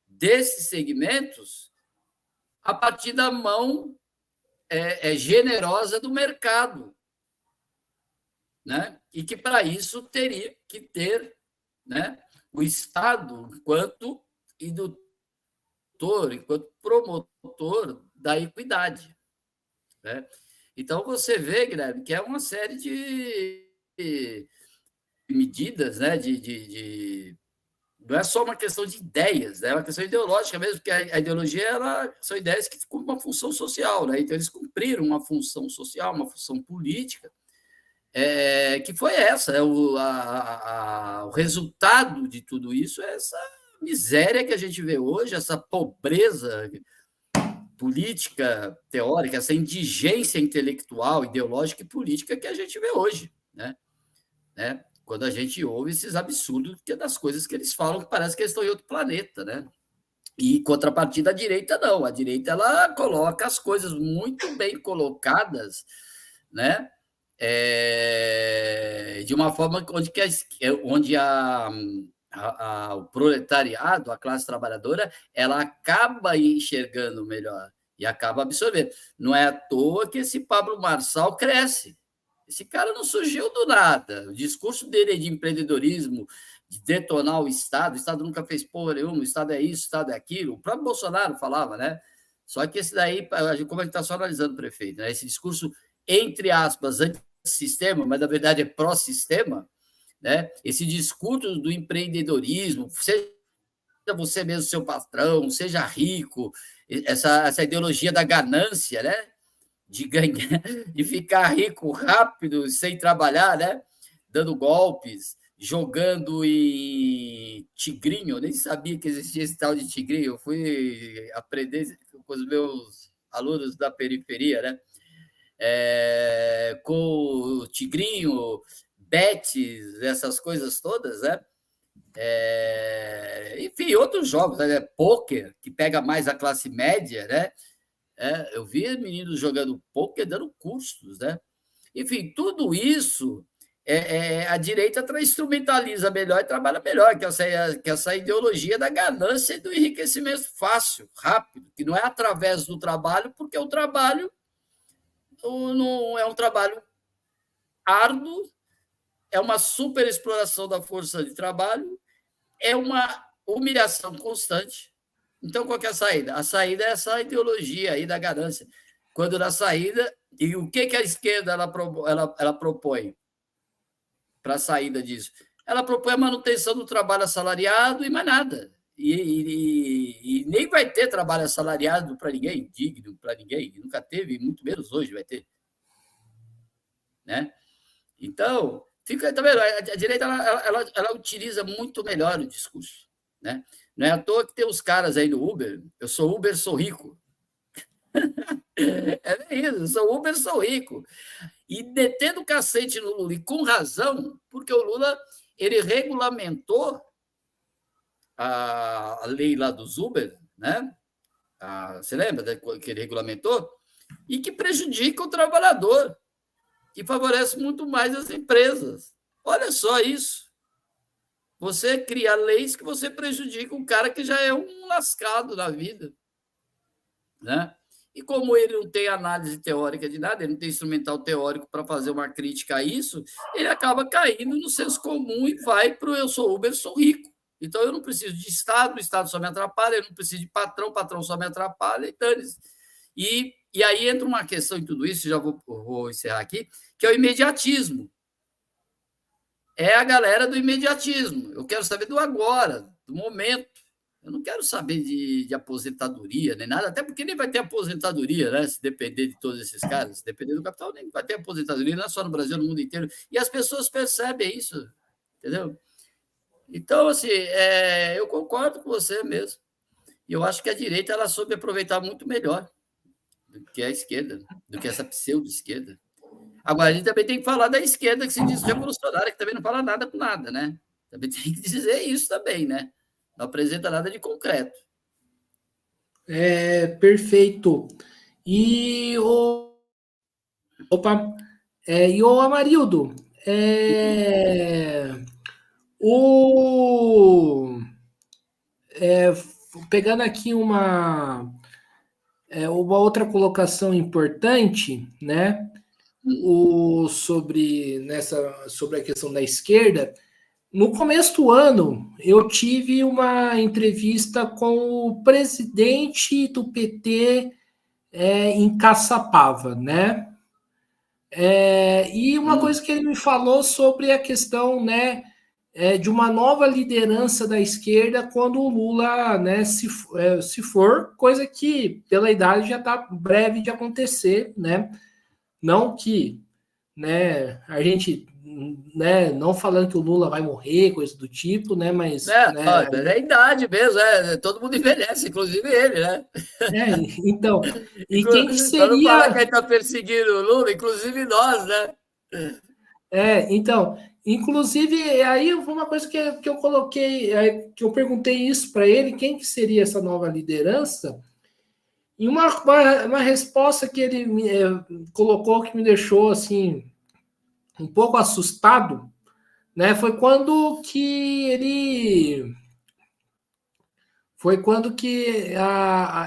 desses segmentos a partir da mão generosa do mercado, né? E que para isso teria que ter, né, o Estado enquanto indutor, enquanto promotor da equidade, né? Então você vê, Guilherme, que é uma série de medidas, né, não é só uma questão de ideias, né? É uma questão ideológica mesmo, porque a ideologia são ideias que cumprem uma função social, né? Então eles cumpriram uma função social, uma função política, que foi essa. O resultado de tudo isso é essa miséria que a gente vê hoje, essa pobreza política, teórica, essa indigência intelectual, ideológica e política que a gente vê hoje, né? Quando a gente ouve esses absurdos que é das coisas que eles falam, que parece que eles estão em outro planeta, né? E contrapartida, a direita não. A direita ela coloca as coisas muito bem colocadas, né? De uma forma onde o proletariado, a classe trabalhadora, ela acaba enxergando melhor e acaba absorvendo. Não é à toa que esse Pablo Marçal cresce. Esse cara não surgiu do nada. O discurso dele é de empreendedorismo, de detonar o Estado nunca fez porra nenhuma, o Estado é isso, o Estado é aquilo. O próprio Bolsonaro falava, né? Só que esse daí, como a gente está só analisando o prefeito, né? Esse discurso, entre aspas, antissistema, mas na verdade é pró-sistema, né? Esse discurso do empreendedorismo, seja você mesmo seu patrão, seja rico, essa ideologia da ganância, né? De ganhar, de ficar rico rápido, sem trabalhar, né? Dando golpes, jogando em tigrinho. Eu nem sabia que existia esse tal de tigrinho. Eu fui aprender com os meus alunos da periferia, né? Com o tigrinho, bets, essas coisas todas, né? Enfim, outros jogos, né? Pôquer, que pega mais a classe média, né? Eu vi meninos jogando pôquer dando cursos, né? Enfim, tudo isso a direita instrumentaliza melhor e trabalha melhor, que essa ideologia da ganância e do enriquecimento fácil, rápido, que não é através do trabalho, porque o trabalho não é um trabalho árduo, é uma superexploração da força de trabalho, é uma humilhação constante. Então, qual que é a saída? A saída é essa ideologia aí da ganância. Quando na saída, e o que a esquerda ela propõe para a saída disso? Ela propõe a manutenção do trabalho assalariado e mais nada. E nem vai ter trabalho assalariado para ninguém, digno para ninguém, nunca teve, muito menos hoje vai ter. Né? Então, fica, tá vendo? A direita ela utiliza muito melhor o discurso. Né? Não é à toa que tem os caras aí no Uber, eu sou Uber, sou rico. É isso, eu sou Uber, sou rico. E detendo o cacete no Lula, e com razão, porque o Lula ele regulamentou a lei lá dos Uber, né? Você lembra que ele regulamentou? E que prejudica o trabalhador, que favorece muito mais as empresas. Olha só isso. Você cria leis que você prejudica um cara que já é um lascado na vida. Né? E como ele não tem análise teórica de nada, ele não tem instrumental teórico para fazer uma crítica a isso, ele acaba caindo no senso comum e vai para o eu sou Uber, sou rico. Então eu não preciso de Estado, o Estado só me atrapalha, eu não preciso de patrão, patrão só me atrapalha, e dane-se. E aí entra uma questão em tudo isso, já vou encerrar aqui, que é o imediatismo. É a galera do imediatismo. Eu quero saber do agora, do momento. Eu não quero saber de aposentadoria, nem nada, até porque nem vai ter aposentadoria, né? Se depender de todos esses caras, se depender do capital, nem vai ter aposentadoria, não é só no Brasil, no mundo inteiro. E as pessoas percebem isso, entendeu? Então, assim, eu concordo com você mesmo. E eu acho que a direita ela soube aproveitar muito melhor do que a esquerda, do que essa pseudo-esquerda. Agora, a gente também tem que falar da esquerda que se diz revolucionária, que também não fala nada com nada, né? Também tem que dizer isso também, né? Não apresenta nada de concreto. Perfeito. E o Amarildo, o pegando aqui uma outra colocação importante, né? Sobre a questão da esquerda. No começo do ano, eu tive uma entrevista com o presidente do PT em Caçapava, né? E uma coisa que ele me falou sobre a questão, né, de uma nova liderança da esquerda quando o Lula, né, se for, coisa que pela idade já está breve de acontecer, né? Não que, né, a gente, né, não falando que o Lula vai morrer, coisa do tipo, né, mas, né, É a idade mesmo, todo mundo envelhece, inclusive ele, né? então, e quem que Para não falar que seria, ele está perseguindo o Lula, inclusive nós, né? então, inclusive, aí foi uma coisa que eu coloquei, que eu perguntei isso para ele, quem que seria essa nova liderança, e uma resposta que ele colocou que me deixou, assim, um pouco assustado, né, foi quando que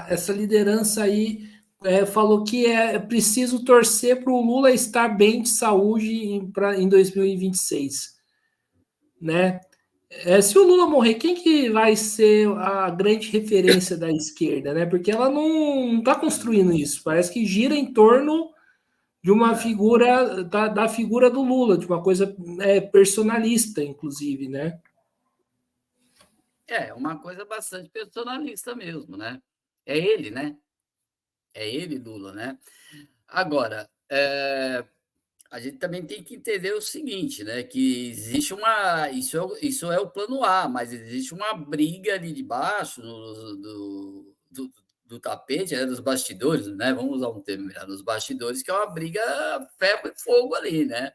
essa liderança aí falou que é preciso torcer para o Lula estar bem de saúde em 2026, né? Se o Lula morrer, quem que vai ser a grande referência da esquerda, né? Porque ela não está construindo isso. Parece que gira em torno de uma figura da figura do Lula, de uma coisa personalista, inclusive, né? É uma coisa bastante personalista mesmo, né? É ele, né? É ele, Lula, né? Agora, a gente também tem que entender o seguinte, né? Que existe isso é o plano A, mas existe uma briga ali debaixo do tapete, né, dos bastidores, né? Vamos usar um termo melhor, nos bastidores, que é uma briga ferro e fogo ali, né?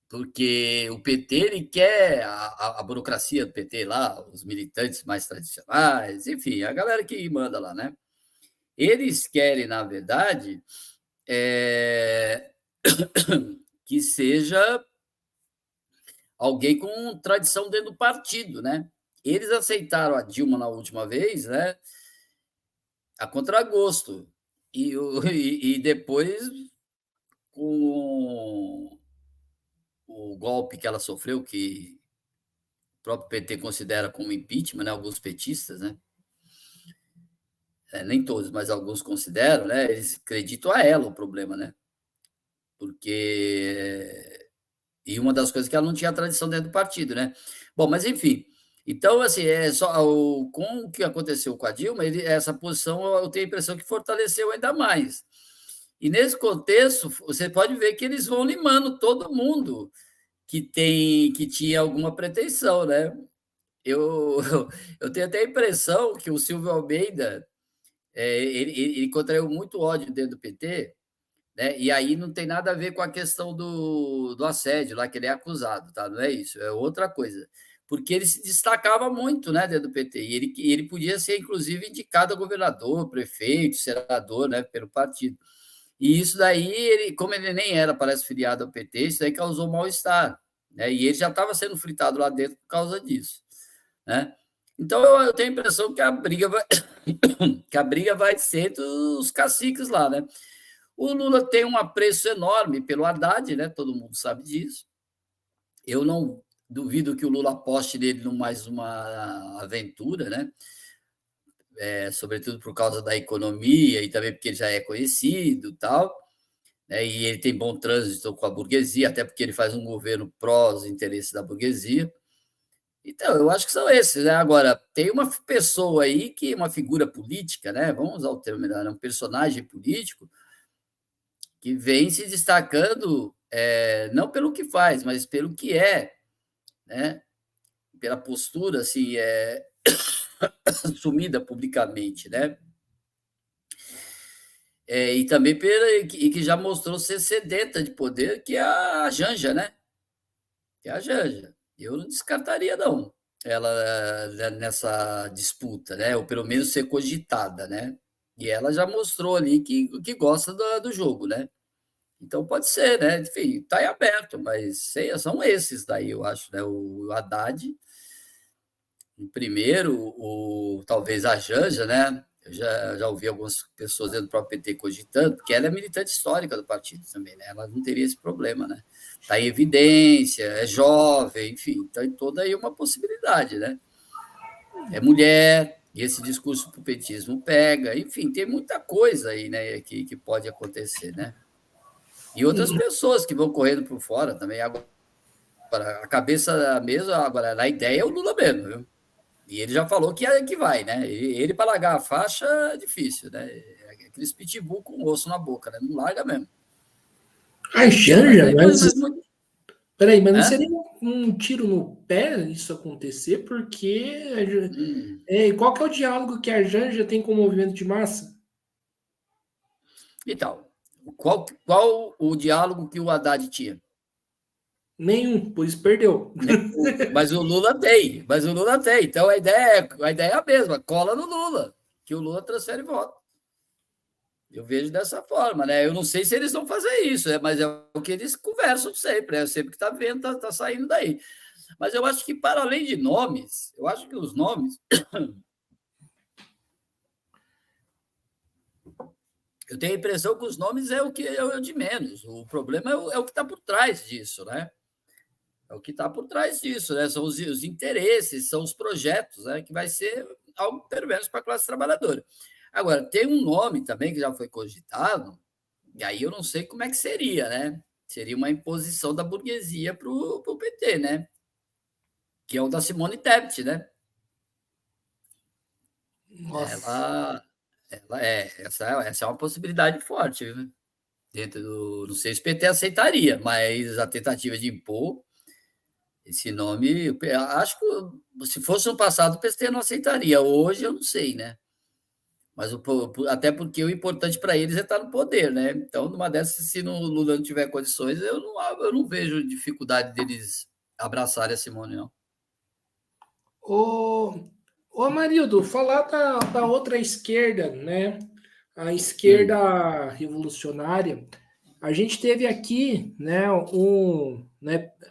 Porque o PT ele quer a burocracia do PT lá, os militantes mais tradicionais, enfim, a galera que manda lá, né? Eles querem, na verdade, é, que seja alguém com tradição dentro do partido, né? Eles aceitaram a Dilma na última vez, né? A contragosto. E depois, com o golpe que ela sofreu, que o próprio PT considera como impeachment, né? Alguns petistas, né? Nem todos, mas alguns consideram, né? Eles acreditam a ela o problema, né? Porque e uma das coisas que ela não tinha tradição dentro do partido, né? Bom, mas enfim. Então, assim, com o que aconteceu com a Dilma, essa posição eu tenho a impressão que fortaleceu ainda mais. E nesse contexto, você pode ver que eles vão limando todo mundo que tinha alguma pretensão, né? Eu, eu tenho até a impressão que o Silvio Almeida ele contraiu muito ódio dentro do PT, né? E aí não tem nada a ver com a questão do assédio lá que ele é acusado, tá? Não é isso, é outra coisa. Porque ele se destacava muito, né, dentro do PT, e ele podia ser, inclusive, indicado a governador, prefeito, senador, né, pelo partido. E isso daí, como ele nem era, parece, filiado ao PT, isso daí causou mal-estar, né? E ele já estava sendo fritado lá dentro por causa disso, né? Então eu tenho a impressão que que a briga vai ser dos caciques lá, né? O Lula tem um apreço enorme pelo Haddad, né? Todo mundo sabe disso. Eu não duvido que o Lula aposte nele no mais uma aventura, né? Sobretudo por causa da economia e também porque ele já é conhecido, tal, né? E ele tem bom trânsito com a burguesia, até porque ele faz um governo pró os interesses da burguesia. Então, eu acho que são esses, né? Agora, tem uma pessoa aí que é uma figura política, né? Vamos usar o termo melhor, um personagem político que vem se destacando não pelo que faz, mas pelo que é, né? Pela postura assim, assumida publicamente, né? E também que já mostrou ser sedenta de poder, que é a Janja, né? Que é a Janja. Eu não descartaria, não, ela nessa disputa, né? Ou pelo menos ser cogitada, né? E ela já mostrou ali que gosta do jogo, né? Então pode ser, né? Enfim, está em aberto, mas são esses daí, eu acho, né? O Haddad, o primeiro, talvez a Janja, né? Eu já ouvi algumas pessoas dentro do próprio PT cogitando, porque ela é militante histórica do partido também, né? Ela não teria esse problema, né? Está em evidência, é jovem, enfim, tem toda aí uma possibilidade, né? É mulher, e esse discurso para o petismo pega, enfim, tem muita coisa aí, né, que pode acontecer, né? E outras pessoas que vão correndo por fora também. Agora, a cabeça mesmo, agora, na ideia é o Lula mesmo, viu? E ele já falou que vai, né? Ele para largar a faixa é difícil, né? É aqueles pitbull com osso na boca, né? Não larga mesmo. A Mas Janja, tem coisa muito. peraí, mas não Hã? seria um tiro no pé isso acontecer? Porque Hum. qual que é o diálogo que a Janja tem com o movimento de massa? Então, qual o diálogo que o Haddad tinha? Nenhum, por isso perdeu. Mas o Lula tem, mas o Lula tem. Então a ideia é a mesma, cola no Lula, que o Lula transfere voto. Eu vejo dessa forma, né? Eu não sei se eles vão fazer isso, mas é o que eles conversam sempre, sempre que está vendo, está saindo daí. Mas eu acho que, para além de nomes, eu acho que os nomes. Eu tenho a impressão que os nomes é o que é o de menos. O problema é o que está por trás disso, né? É o que está por trás disso, né? São os interesses, são os projetos, né? Que vai ser algo perverso para a classe trabalhadora. Agora, tem um nome também que já foi cogitado, e aí eu não sei como é que seria, né? Seria uma imposição da burguesia para o PT, né? Que é o da Simone Tebet, né? Nossa. Essa é uma possibilidade forte, viu? Dentro do. Não sei se o PT aceitaria, mas a tentativa de impor esse nome, acho que se fosse no passado o PT não aceitaria. Hoje eu não sei, né? Mas até porque o importante para eles é estar no poder, né? Então, numa dessas, se o Lula não tiver condições, eu não vejo dificuldade deles abraçarem a Simone, não. Ô, ô Amarildo, falar da outra esquerda, né? A Hum, esquerda revolucionária. A gente teve aqui, né,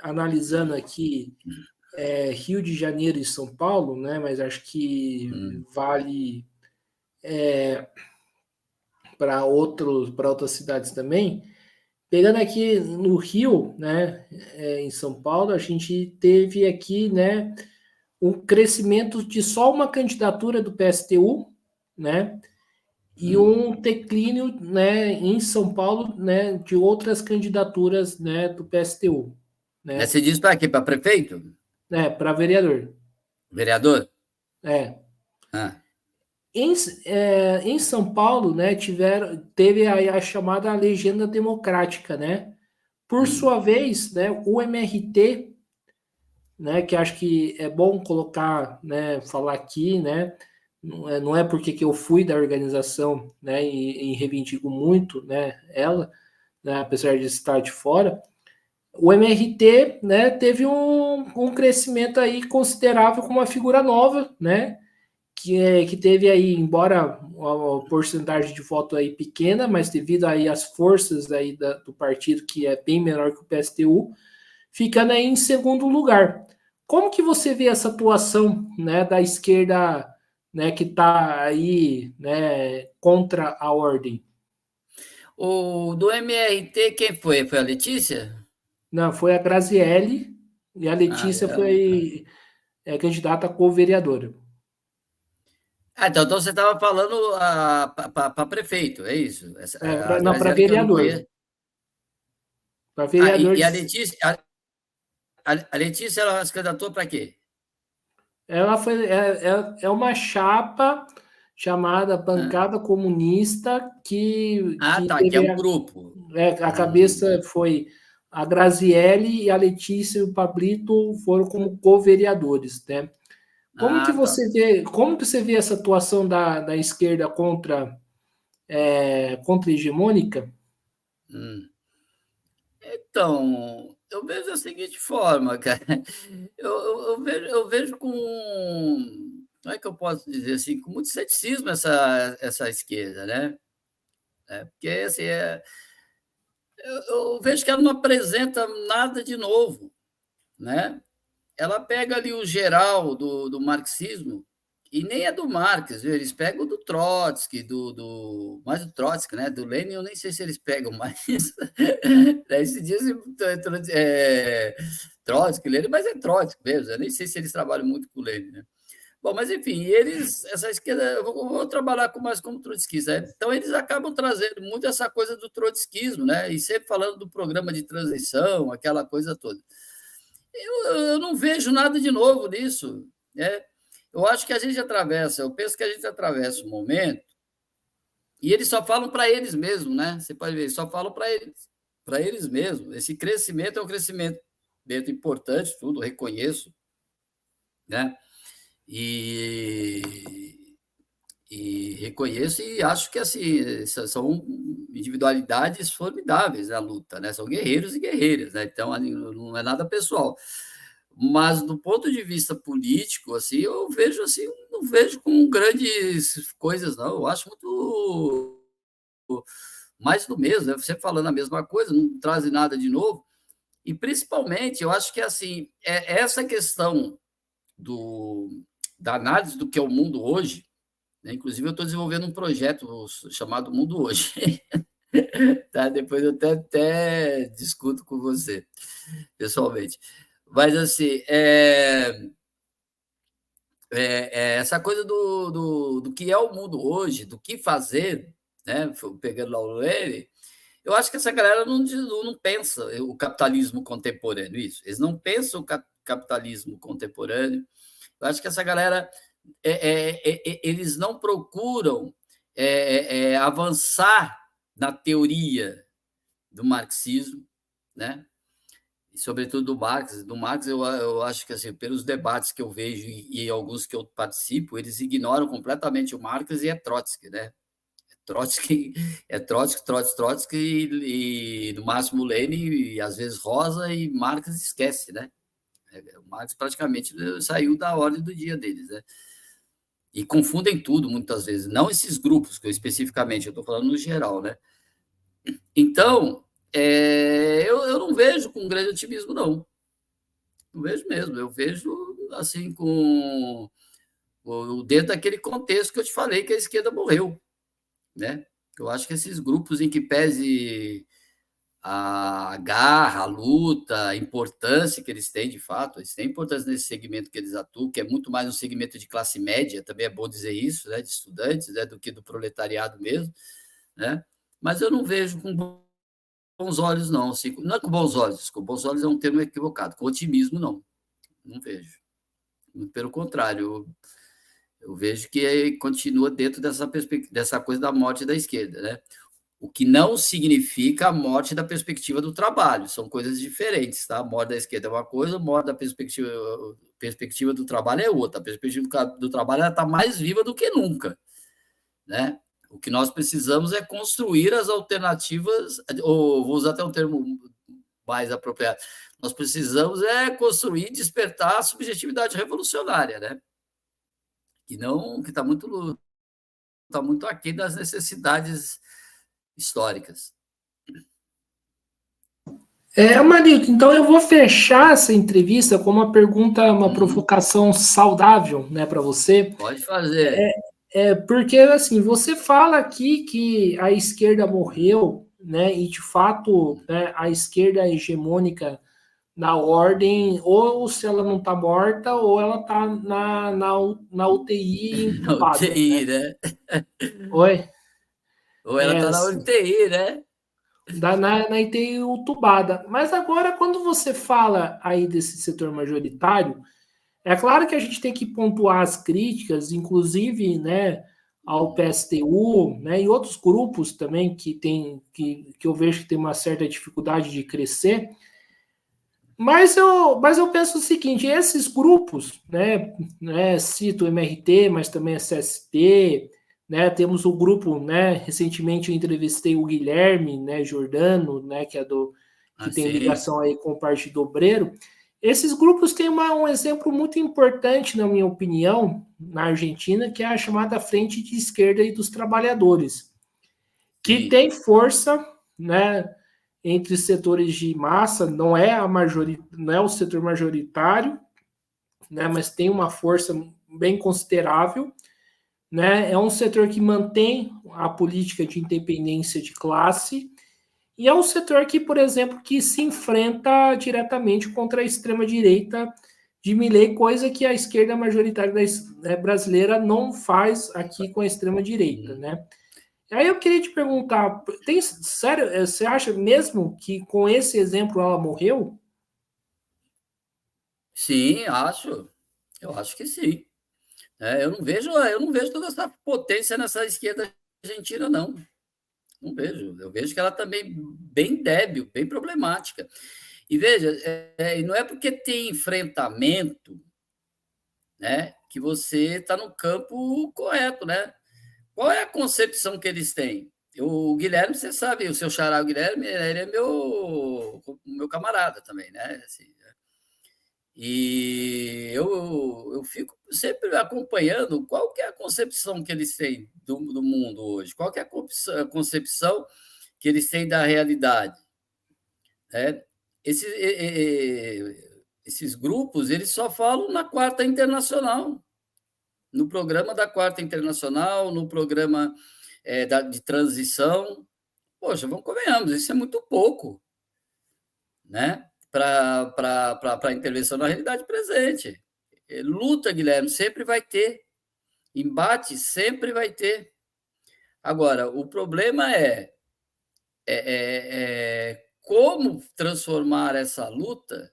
analisando aqui Rio de Janeiro e São Paulo, né? Mas acho que hum, vale para outras cidades também. Pegando aqui no Rio, né, em São Paulo, a gente teve aqui, né, um crescimento de só uma candidatura do PSTU, né, e um declínio, né, em São Paulo, né, de outras candidaturas, né, do PSTU, Mas né, você diz para quê? Para prefeito? para vereador. Vereador? É. Ah, Em São Paulo, né, teve a chamada legenda democrática, né? Por hum, sua vez, né, o MRT, né, que acho que é bom colocar, né, falar aqui, né, não é porque que eu fui da organização, né, e reivindico muito, né, ela, né, apesar de estar de fora, o MRT, né, teve um crescimento aí considerável com uma figura nova, né, que teve aí, embora a porcentagem de voto aí pequena, mas devido aí às forças aí do partido, que é bem menor que o PSTU, ficando aí em segundo lugar. Como que você vê essa atuação, né, da esquerda, né, que está aí, né, contra a ordem? o do MRT, quem foi? Foi a Letícia? Não, foi a Graziele e a Ah, Letícia ela. foi candidata a co-vereadora. Então você estava falando para prefeito, é isso? A Não, para Graziella que eu não vereador. conheço. Para Ah, vereador e a Letícia, a Letícia, ela se candidatou para quê? é uma chapa chamada Ah, Bancada Comunista que tá, que é teve um grupo. a cabeça foi a Graziele e a Letícia e o Pablito foram como co-vereadores, né? Tá. Como que você vê essa atuação da esquerda contra a hegemônica? Hum. Então, eu vejo da seguinte forma, cara. Eu vejo com. Como é que eu posso dizer assim? Com muito ceticismo essa esquerda, né? Porque assim, eu vejo que ela não apresenta nada de novo, né? Ela pega ali o geral do marxismo, e nem é do Marx, viu? Eles pegam do Trotsky, mais do Trotsky, né? Do Lenin, eu nem sei se eles pegam mais. Daí se diz Trotsky, Lenin, mas é Trotsky mesmo. Eu nem sei se eles trabalham muito com o Lenin, né? Bom, mas enfim, essa esquerda, eu vou trabalhar mais como trotskista, né? Então eles acabam trazendo muito essa coisa do trotskismo, né? E sempre falando do programa de transição, aquela coisa toda. Eu não vejo nada de novo nisso, né? Eu acho que a gente atravessa, eu penso que a gente atravessa um momento e eles só falam para eles mesmos, né? Você pode ver, eles só falam para eles mesmos. Esse crescimento é um crescimento dentro importante, tudo, reconheço, né? E, e reconheço e acho que assim são individualidades formidáveis na luta, né? São guerreiros e guerreiras, né? Então não é nada pessoal. Mas do ponto de vista político, assim, eu vejo assim, não vejo com grandes coisas, não. Eu acho muito mais do mesmo, né? Você falando a mesma coisa, não traz nada de novo. E principalmente, eu acho que assim, essa questão da análise do que é o mundo hoje, né? Inclusive eu estou desenvolvendo um projeto chamado Mundo Hoje. Tá? Depois eu até discuto com você pessoalmente. Mas assim, essa coisa do que é o mundo hoje, do que fazer, né? Pegando lá o Lênin, eu acho que essa galera não pensa o capitalismo contemporâneo, isso. Eles não pensam o capitalismo contemporâneo. Eu acho que essa galera, eles não procuram avançar na teoria do marxismo, né? E sobretudo do Marx eu acho que assim, pelos debates que eu vejo e alguns que eu participo, eles ignoram completamente o Marx e é Trotsky, né? Trotsky é Trotsky, Trotsky, Trotsky e no máximo Lenin, e às vezes Rosa e Marx esquece, né? O Marx praticamente saiu da ordem do dia deles, né? E confundem tudo muitas vezes, não esses grupos que eu especificamente, eu estou falando no geral, né? Então, eu não vejo com grande otimismo, não. Não vejo mesmo. Eu vejo assim com dentro daquele contexto que eu te falei que a esquerda morreu, né? Eu acho que esses grupos em que pese a garra, a luta, a importância que eles têm, de fato, eles têm importância nesse segmento que eles atuam, que é muito mais um segmento de classe média, também é bom dizer isso, né, de estudantes, né, do que do proletariado mesmo, né? Mas eu não vejo com bons olhos, não. Assim, não é com bons olhos, com bons olhos é um termo equivocado, com otimismo, não. Não vejo. Muito pelo contrário, eu vejo que continua dentro dessa coisa da morte da esquerda, né? O que não significa a morte da perspectiva do trabalho, são coisas diferentes, tá? A morte da esquerda é uma coisa, a morte da perspectiva do trabalho é outra. A perspectiva do trabalho está mais viva do que nunca, né? O que nós precisamos é construir as alternativas, ou vou usar até um termo mais apropriado, nós precisamos é construir e despertar a subjetividade revolucionária, né? Que está muito aquém das necessidades históricas. Marito, então eu vou fechar essa entrevista com uma pergunta, uma provocação saudável, né, para você. Pode fazer. Porque, assim, você fala aqui que a esquerda morreu, né, e de fato, né, a esquerda hegemônica na ordem, ou se ela não está morta, ou ela está na UTI Na entubada, né? UTI, né? Oi? Ou ela está na UTI, né? Na UTI entubada. Mas agora, quando você fala aí desse setor majoritário, é claro que a gente tem que pontuar as críticas, inclusive, né, ao PSTU, né, e outros grupos também que eu vejo que tem uma certa dificuldade de crescer. Mas eu penso o seguinte: esses grupos, cito o MRT, mas também a CST, né, temos o grupo, né, recentemente eu entrevistei o Guilherme, né, Jordano, né, que tem Assim, ligação aí com o Partido Obreiro. Esses grupos têm um exemplo muito importante, na minha opinião, na Argentina, que é a chamada Frente de Esquerda e dos Trabalhadores, que sim. tem força, né, entre setores de massa, não é o setor majoritário, né, mas tem uma força bem considerável, né? É um setor que mantém a política de independência de classe e é um setor que, por exemplo, que se enfrenta diretamente contra a extrema direita de Milei, coisa que a esquerda majoritária brasileira não faz aqui com a extrema direita, né? Aí eu queria te perguntar, sério, você acha mesmo que com esse exemplo ela morreu? Sim, acho. Eu acho que sim. Eu não vejo toda essa potência nessa esquerda argentina, não. Não vejo. Eu vejo que ela também bem débil, bem problemática. E veja, e não é porque tem enfrentamento, né, que você está no campo correto, né? Qual é a concepção que eles têm? O Guilherme, você sabe, o seu xará, o Guilherme, ele é meu camarada também, né? Assim, e eu fico sempre acompanhando qual que é a concepção que eles têm do mundo hoje, qual que é a concepção que eles têm da realidade, né? Esses grupos, eles só falam na Quarta Internacional, no programa da Quarta Internacional, no programa de transição. Poxa, vamos convenhamos, isso é muito pouco, né? Para a intervenção na realidade presente. Luta, Guilherme, sempre vai ter. Embate sempre vai ter. Agora, o problema como transformar essa luta,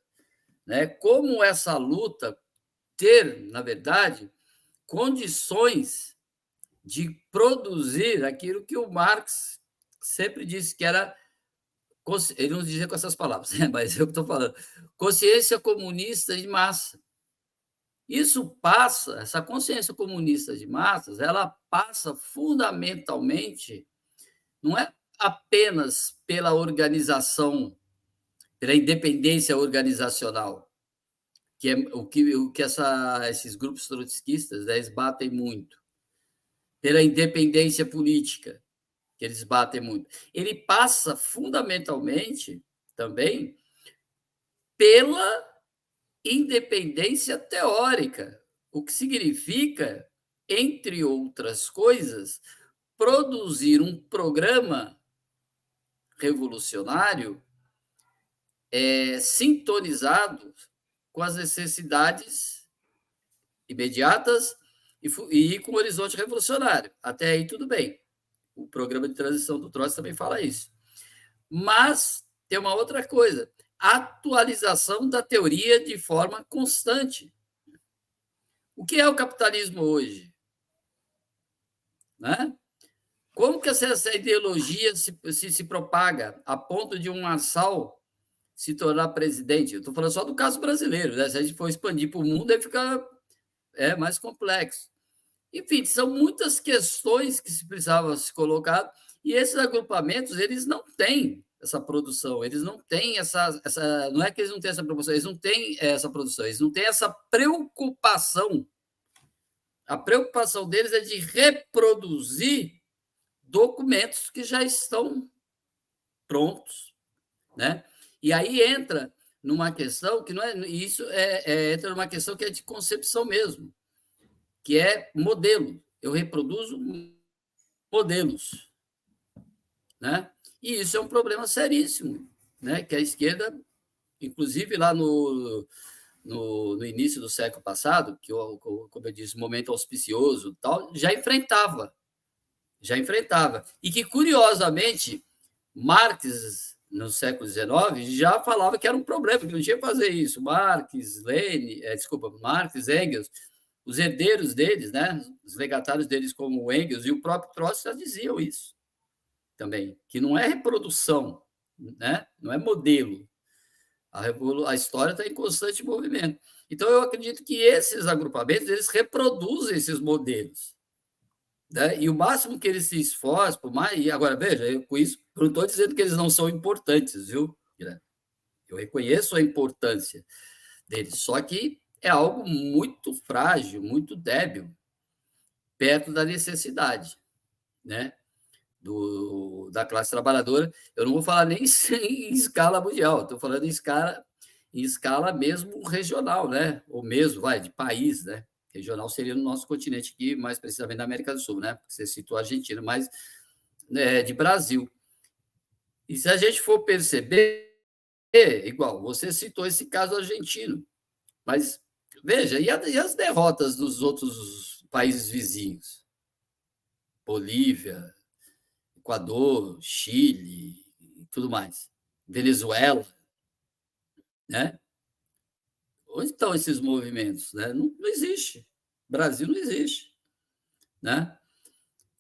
né? Como essa luta ter, na verdade, condições de produzir aquilo que o Marx sempre disse que era, ele não dizia com essas palavras, mas eu estou falando, consciência comunista de massa. Isso passa, essa consciência comunista de massas, ela passa fundamentalmente, não é apenas pela organização, pela independência organizacional, que é o que esses grupos trotskistas, né, eles batem muito, pela independência política, que eles batem muito. Ele passa fundamentalmente também pela independência teórica, o que significa, entre outras coisas, produzir um programa revolucionário sintonizado com as necessidades imediatas e com o horizonte revolucionário. Até aí, tudo bem. O programa de transição do Trotsky também fala isso. Mas tem uma outra coisa, atualização da teoria de forma constante. O que é o capitalismo hoje? Né? Como que essa ideologia se propaga a ponto de um Marçal se tornar presidente? Eu estou falando só do caso brasileiro, né? Se a gente for expandir para o mundo, aí fica mais complexo. Enfim, são muitas questões que se precisavam se colocar, e esses agrupamentos, eles não têm essa produção, eles não têm não é que eles não têm essa produção, eles não têm essa produção, eles não têm essa preocupação. A preocupação deles é de reproduzir documentos que já estão prontos, né? E aí entra numa questão que não é isso, entra numa questão que é de concepção mesmo, que é modelo. Eu reproduzo modelos, né? E isso é um problema seríssimo, né? Que a esquerda, inclusive lá no início do século passado, que, como eu disse, momento auspicioso, tal, já enfrentava. E que, curiosamente, Marx, no século XIX, já falava que era um problema, que não tinha que fazer isso. Marx, Engels, os herdeiros deles, né, os legatários deles, como o Engels e o próprio Trotsky, já diziam isso também, que não é reprodução, né, não é modelo. A história está em constante movimento. Então, eu acredito que esses agrupamentos eles reproduzem esses modelos. Né? E o máximo que eles se esforçam, por mais. E agora, veja, com isso, eu não estou dizendo que eles não são importantes, viu? Eu reconheço a importância deles, só que é algo muito frágil, muito débil, perto da necessidade, né? Da classe trabalhadora. Eu não vou falar nem em escala mundial, estou falando em escala mesmo regional, né? Ou mesmo, de país, né? Regional seria no nosso continente aqui, mais precisamente na América do Sul, né? Você citou a Argentina, mas de Brasil. E se a gente for perceber, igual, você citou esse caso argentino, mas veja, e as derrotas dos outros países vizinhos? Bolívia, Equador, Chile e tudo mais. Venezuela, né? Onde estão esses movimentos? Né? Não existe. Brasil não existe, né?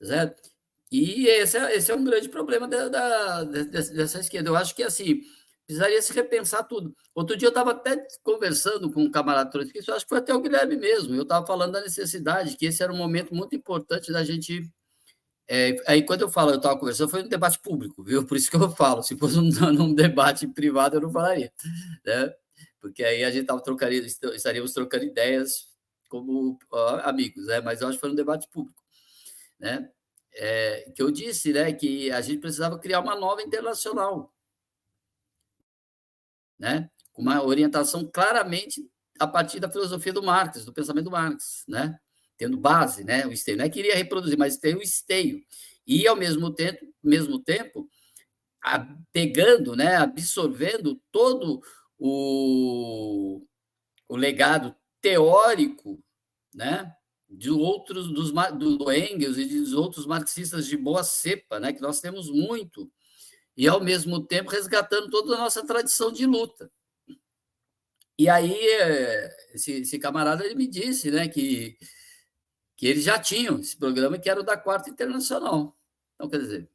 Certo? E esse é um grande problema dessa esquerda. Eu acho que, assim, precisaria se repensar tudo. Outro dia eu estava até conversando com um camarada trotskista, acho que foi até o Guilherme mesmo, eu estava falando da necessidade, que esse era um momento muito importante da gente... aí, quando eu falo, eu estava conversando, foi um debate público, viu? Por isso que eu falo, se fosse num debate privado, eu não falaria, né? Porque aí a gente estaríamos trocando ideias como amigos, né? Mas eu acho que foi um debate público, né? Que eu disse, né, que a gente precisava criar uma nova internacional, né, com uma orientação claramente a partir da filosofia do Marx, do pensamento do Marx, né, tendo base, né, o esteio. Não é que iria reproduzir, mas tem o esteio. E, ao mesmo tempo pegando, né, absorvendo todo o legado teórico, né, do Engels e dos outros marxistas de boa cepa, né, que nós temos muito, e, ao mesmo tempo, resgatando toda a nossa tradição de luta. E aí, esse camarada ele me disse, né, que eles já tinham esse programa, que era o da Quarta Internacional. Então, quer dizer,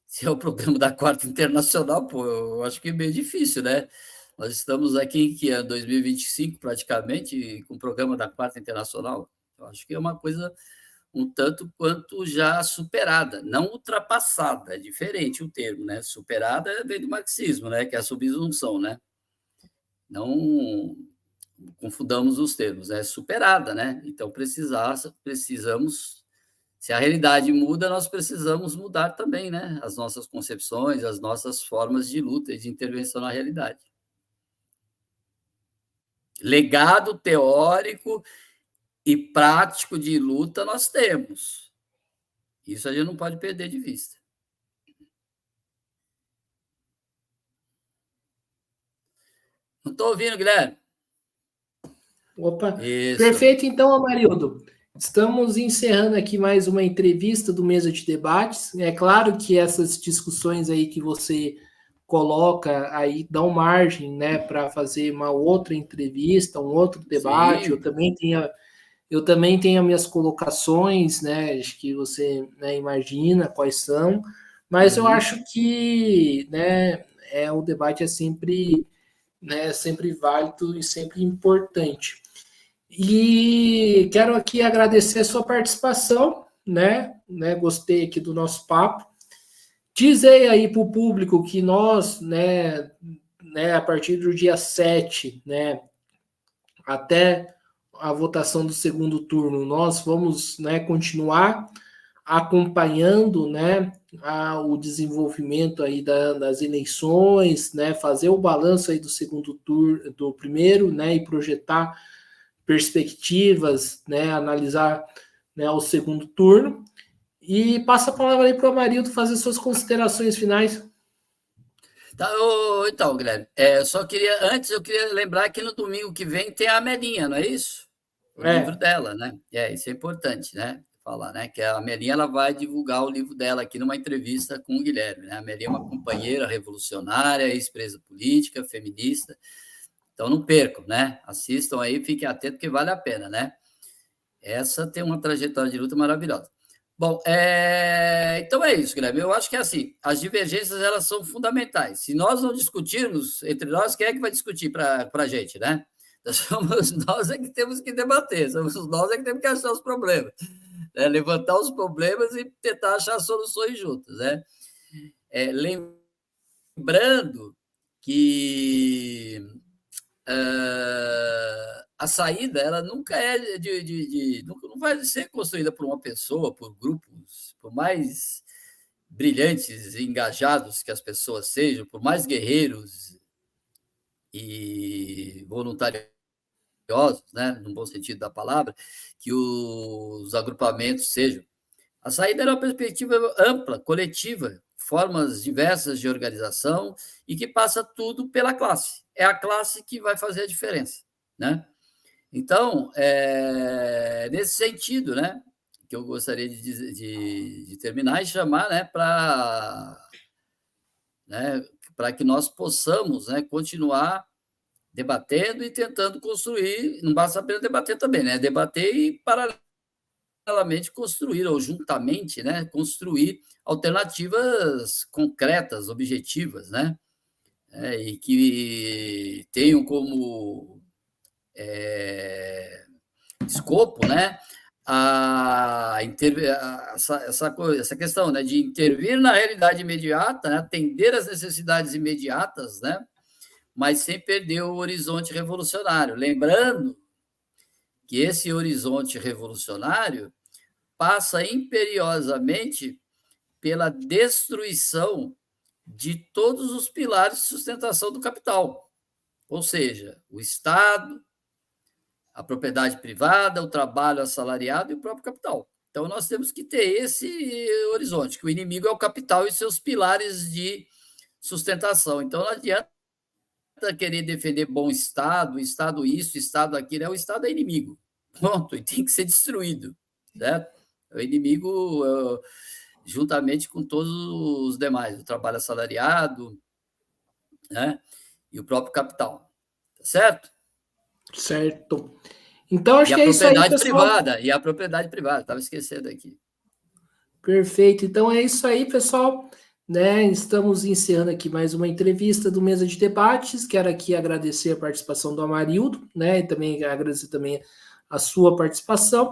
se é o programa da Quarta Internacional, pô, eu acho que é meio difícil, né? Nós estamos aqui, que é 2025, praticamente, com o programa da Quarta Internacional. Eu acho que é uma coisa um tanto quanto já superada, não ultrapassada, é diferente o termo, né? Superada vem do marxismo, né? Que é a subsunção, né? Não confundamos os termos, é superada, né? Então precisamos, se a realidade muda, nós precisamos mudar também, né? As nossas concepções, as nossas formas de luta e de intervenção na realidade. Legado teórico e prático de luta nós temos. Isso a gente não pode perder de vista. Não estou ouvindo, Guilherme. Opa, Isso. perfeito então, Amarildo. Estamos encerrando aqui mais uma entrevista do Mesa de Debates. É claro que essas discussões aí que você coloca aí dão margem, né, para fazer uma outra entrevista, um outro debate. Sim. Eu também tenho as minhas colocações, né, acho que você, né, imagina quais são, mas eu acho que, né, o debate é sempre, né, sempre válido e sempre importante. E quero aqui agradecer a sua participação, né? Gostei aqui do nosso papo. Dizer aí para o público que nós, a partir do dia 7, né, até a votação do segundo turno, nós vamos, né, continuar acompanhando, né, o desenvolvimento aí das eleições, né, fazer o balanço aí do segundo turno, do primeiro, né, e projetar perspectivas, né, analisar, né, o segundo turno. E passa a palavra aí para o Amarildo fazer suas considerações finais. Tá, então, Guilherme, antes eu queria lembrar que no domingo que vem tem a Amelinha, não é isso? O livro dela, né? Isso é importante, né? Falar, né? Que a Amelinha ela vai divulgar o livro dela aqui numa entrevista com o Guilherme, né? A Amelinha é uma companheira revolucionária, ex-presa política, feminista. Então não percam, né? Assistam aí, fiquem atentos, que vale a pena, né? Essa tem uma trajetória de luta maravilhosa. Bom, então é isso, Guilherme. Eu acho que é assim, as divergências elas são fundamentais. Se nós não discutirmos entre nós, quem é que vai discutir para a gente, né? Somos nós é que temos que debater, somos nós é que temos que achar os problemas, né? Levantar os problemas e tentar achar soluções juntos, né? Lembrando que a saída ela nunca é não vai ser construída por uma pessoa, por grupos, por mais brilhantes e engajados que as pessoas sejam, por mais guerreiros e voluntariosos, né, no bom sentido da palavra, que os agrupamentos sejam. A saída era uma perspectiva ampla, coletiva, formas diversas de organização e que passa tudo pela classe. É a classe que vai fazer a diferença, né? Então, nesse sentido, né, que eu gostaria de terminar e chamar, né, para que nós possamos, né, continuar debatendo e tentando construir, não basta apenas debater também, né, debater e paralelamente construir, ou juntamente, né, construir alternativas concretas, objetivas, né, e que tenham como escopo, né, essa questão, né, de intervir na realidade imediata, né, atender às necessidades imediatas, né, mas sem perder o horizonte revolucionário. Lembrando que esse horizonte revolucionário passa imperiosamente pela destruição de todos os pilares de sustentação do capital, ou seja, o Estado, a propriedade privada, o trabalho assalariado e o próprio capital. Então, nós temos que ter esse horizonte, que o inimigo é o capital e seus pilares de sustentação. Então, não adianta querer defender bom Estado, Estado isso, Estado aquilo. O Estado é inimigo. Pronto, e tem que ser destruído. Certo? É o inimigo, juntamente com todos os demais, o trabalho assalariado, né? E o próprio capital. Tá certo? Certo. Então, acho que é isso aí, pessoal. E a propriedade privada, estava esquecendo aqui. Perfeito. Então, é isso aí, pessoal. Né? Estamos encerrando aqui mais uma entrevista do Mesa de Debates. Quero aqui agradecer a participação do Amarildo, né? E também agradecer também a sua participação.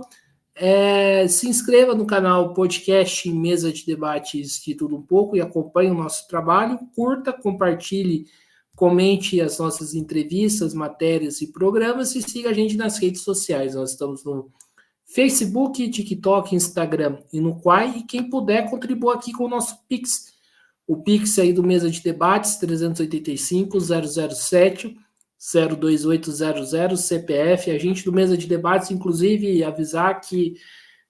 Se inscreva no canal podcast Mesa de Debates de Tudo Um Pouco e acompanhe o nosso trabalho. Curta, compartilhe, comente as nossas entrevistas, matérias e programas e siga a gente nas redes sociais. Nós estamos no Facebook, TikTok, Instagram e no Quai. E quem puder, contribua aqui com o nosso Pix. O Pix aí do Mesa de Debates, 385-007-02800, CPF. A gente do Mesa de Debates, inclusive, avisar que,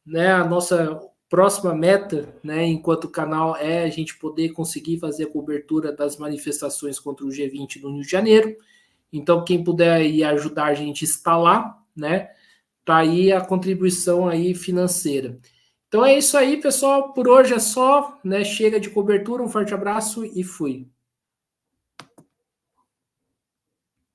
né, a nossa próxima meta, né, enquanto canal, é a gente poder conseguir fazer a cobertura das manifestações contra o G20 no Rio de Janeiro. Então, quem puder ir ajudar a gente a instalar, né? Tá aí a contribuição aí financeira. Então é isso aí, pessoal. Por hoje é só, né? Chega de cobertura, um forte abraço e fui.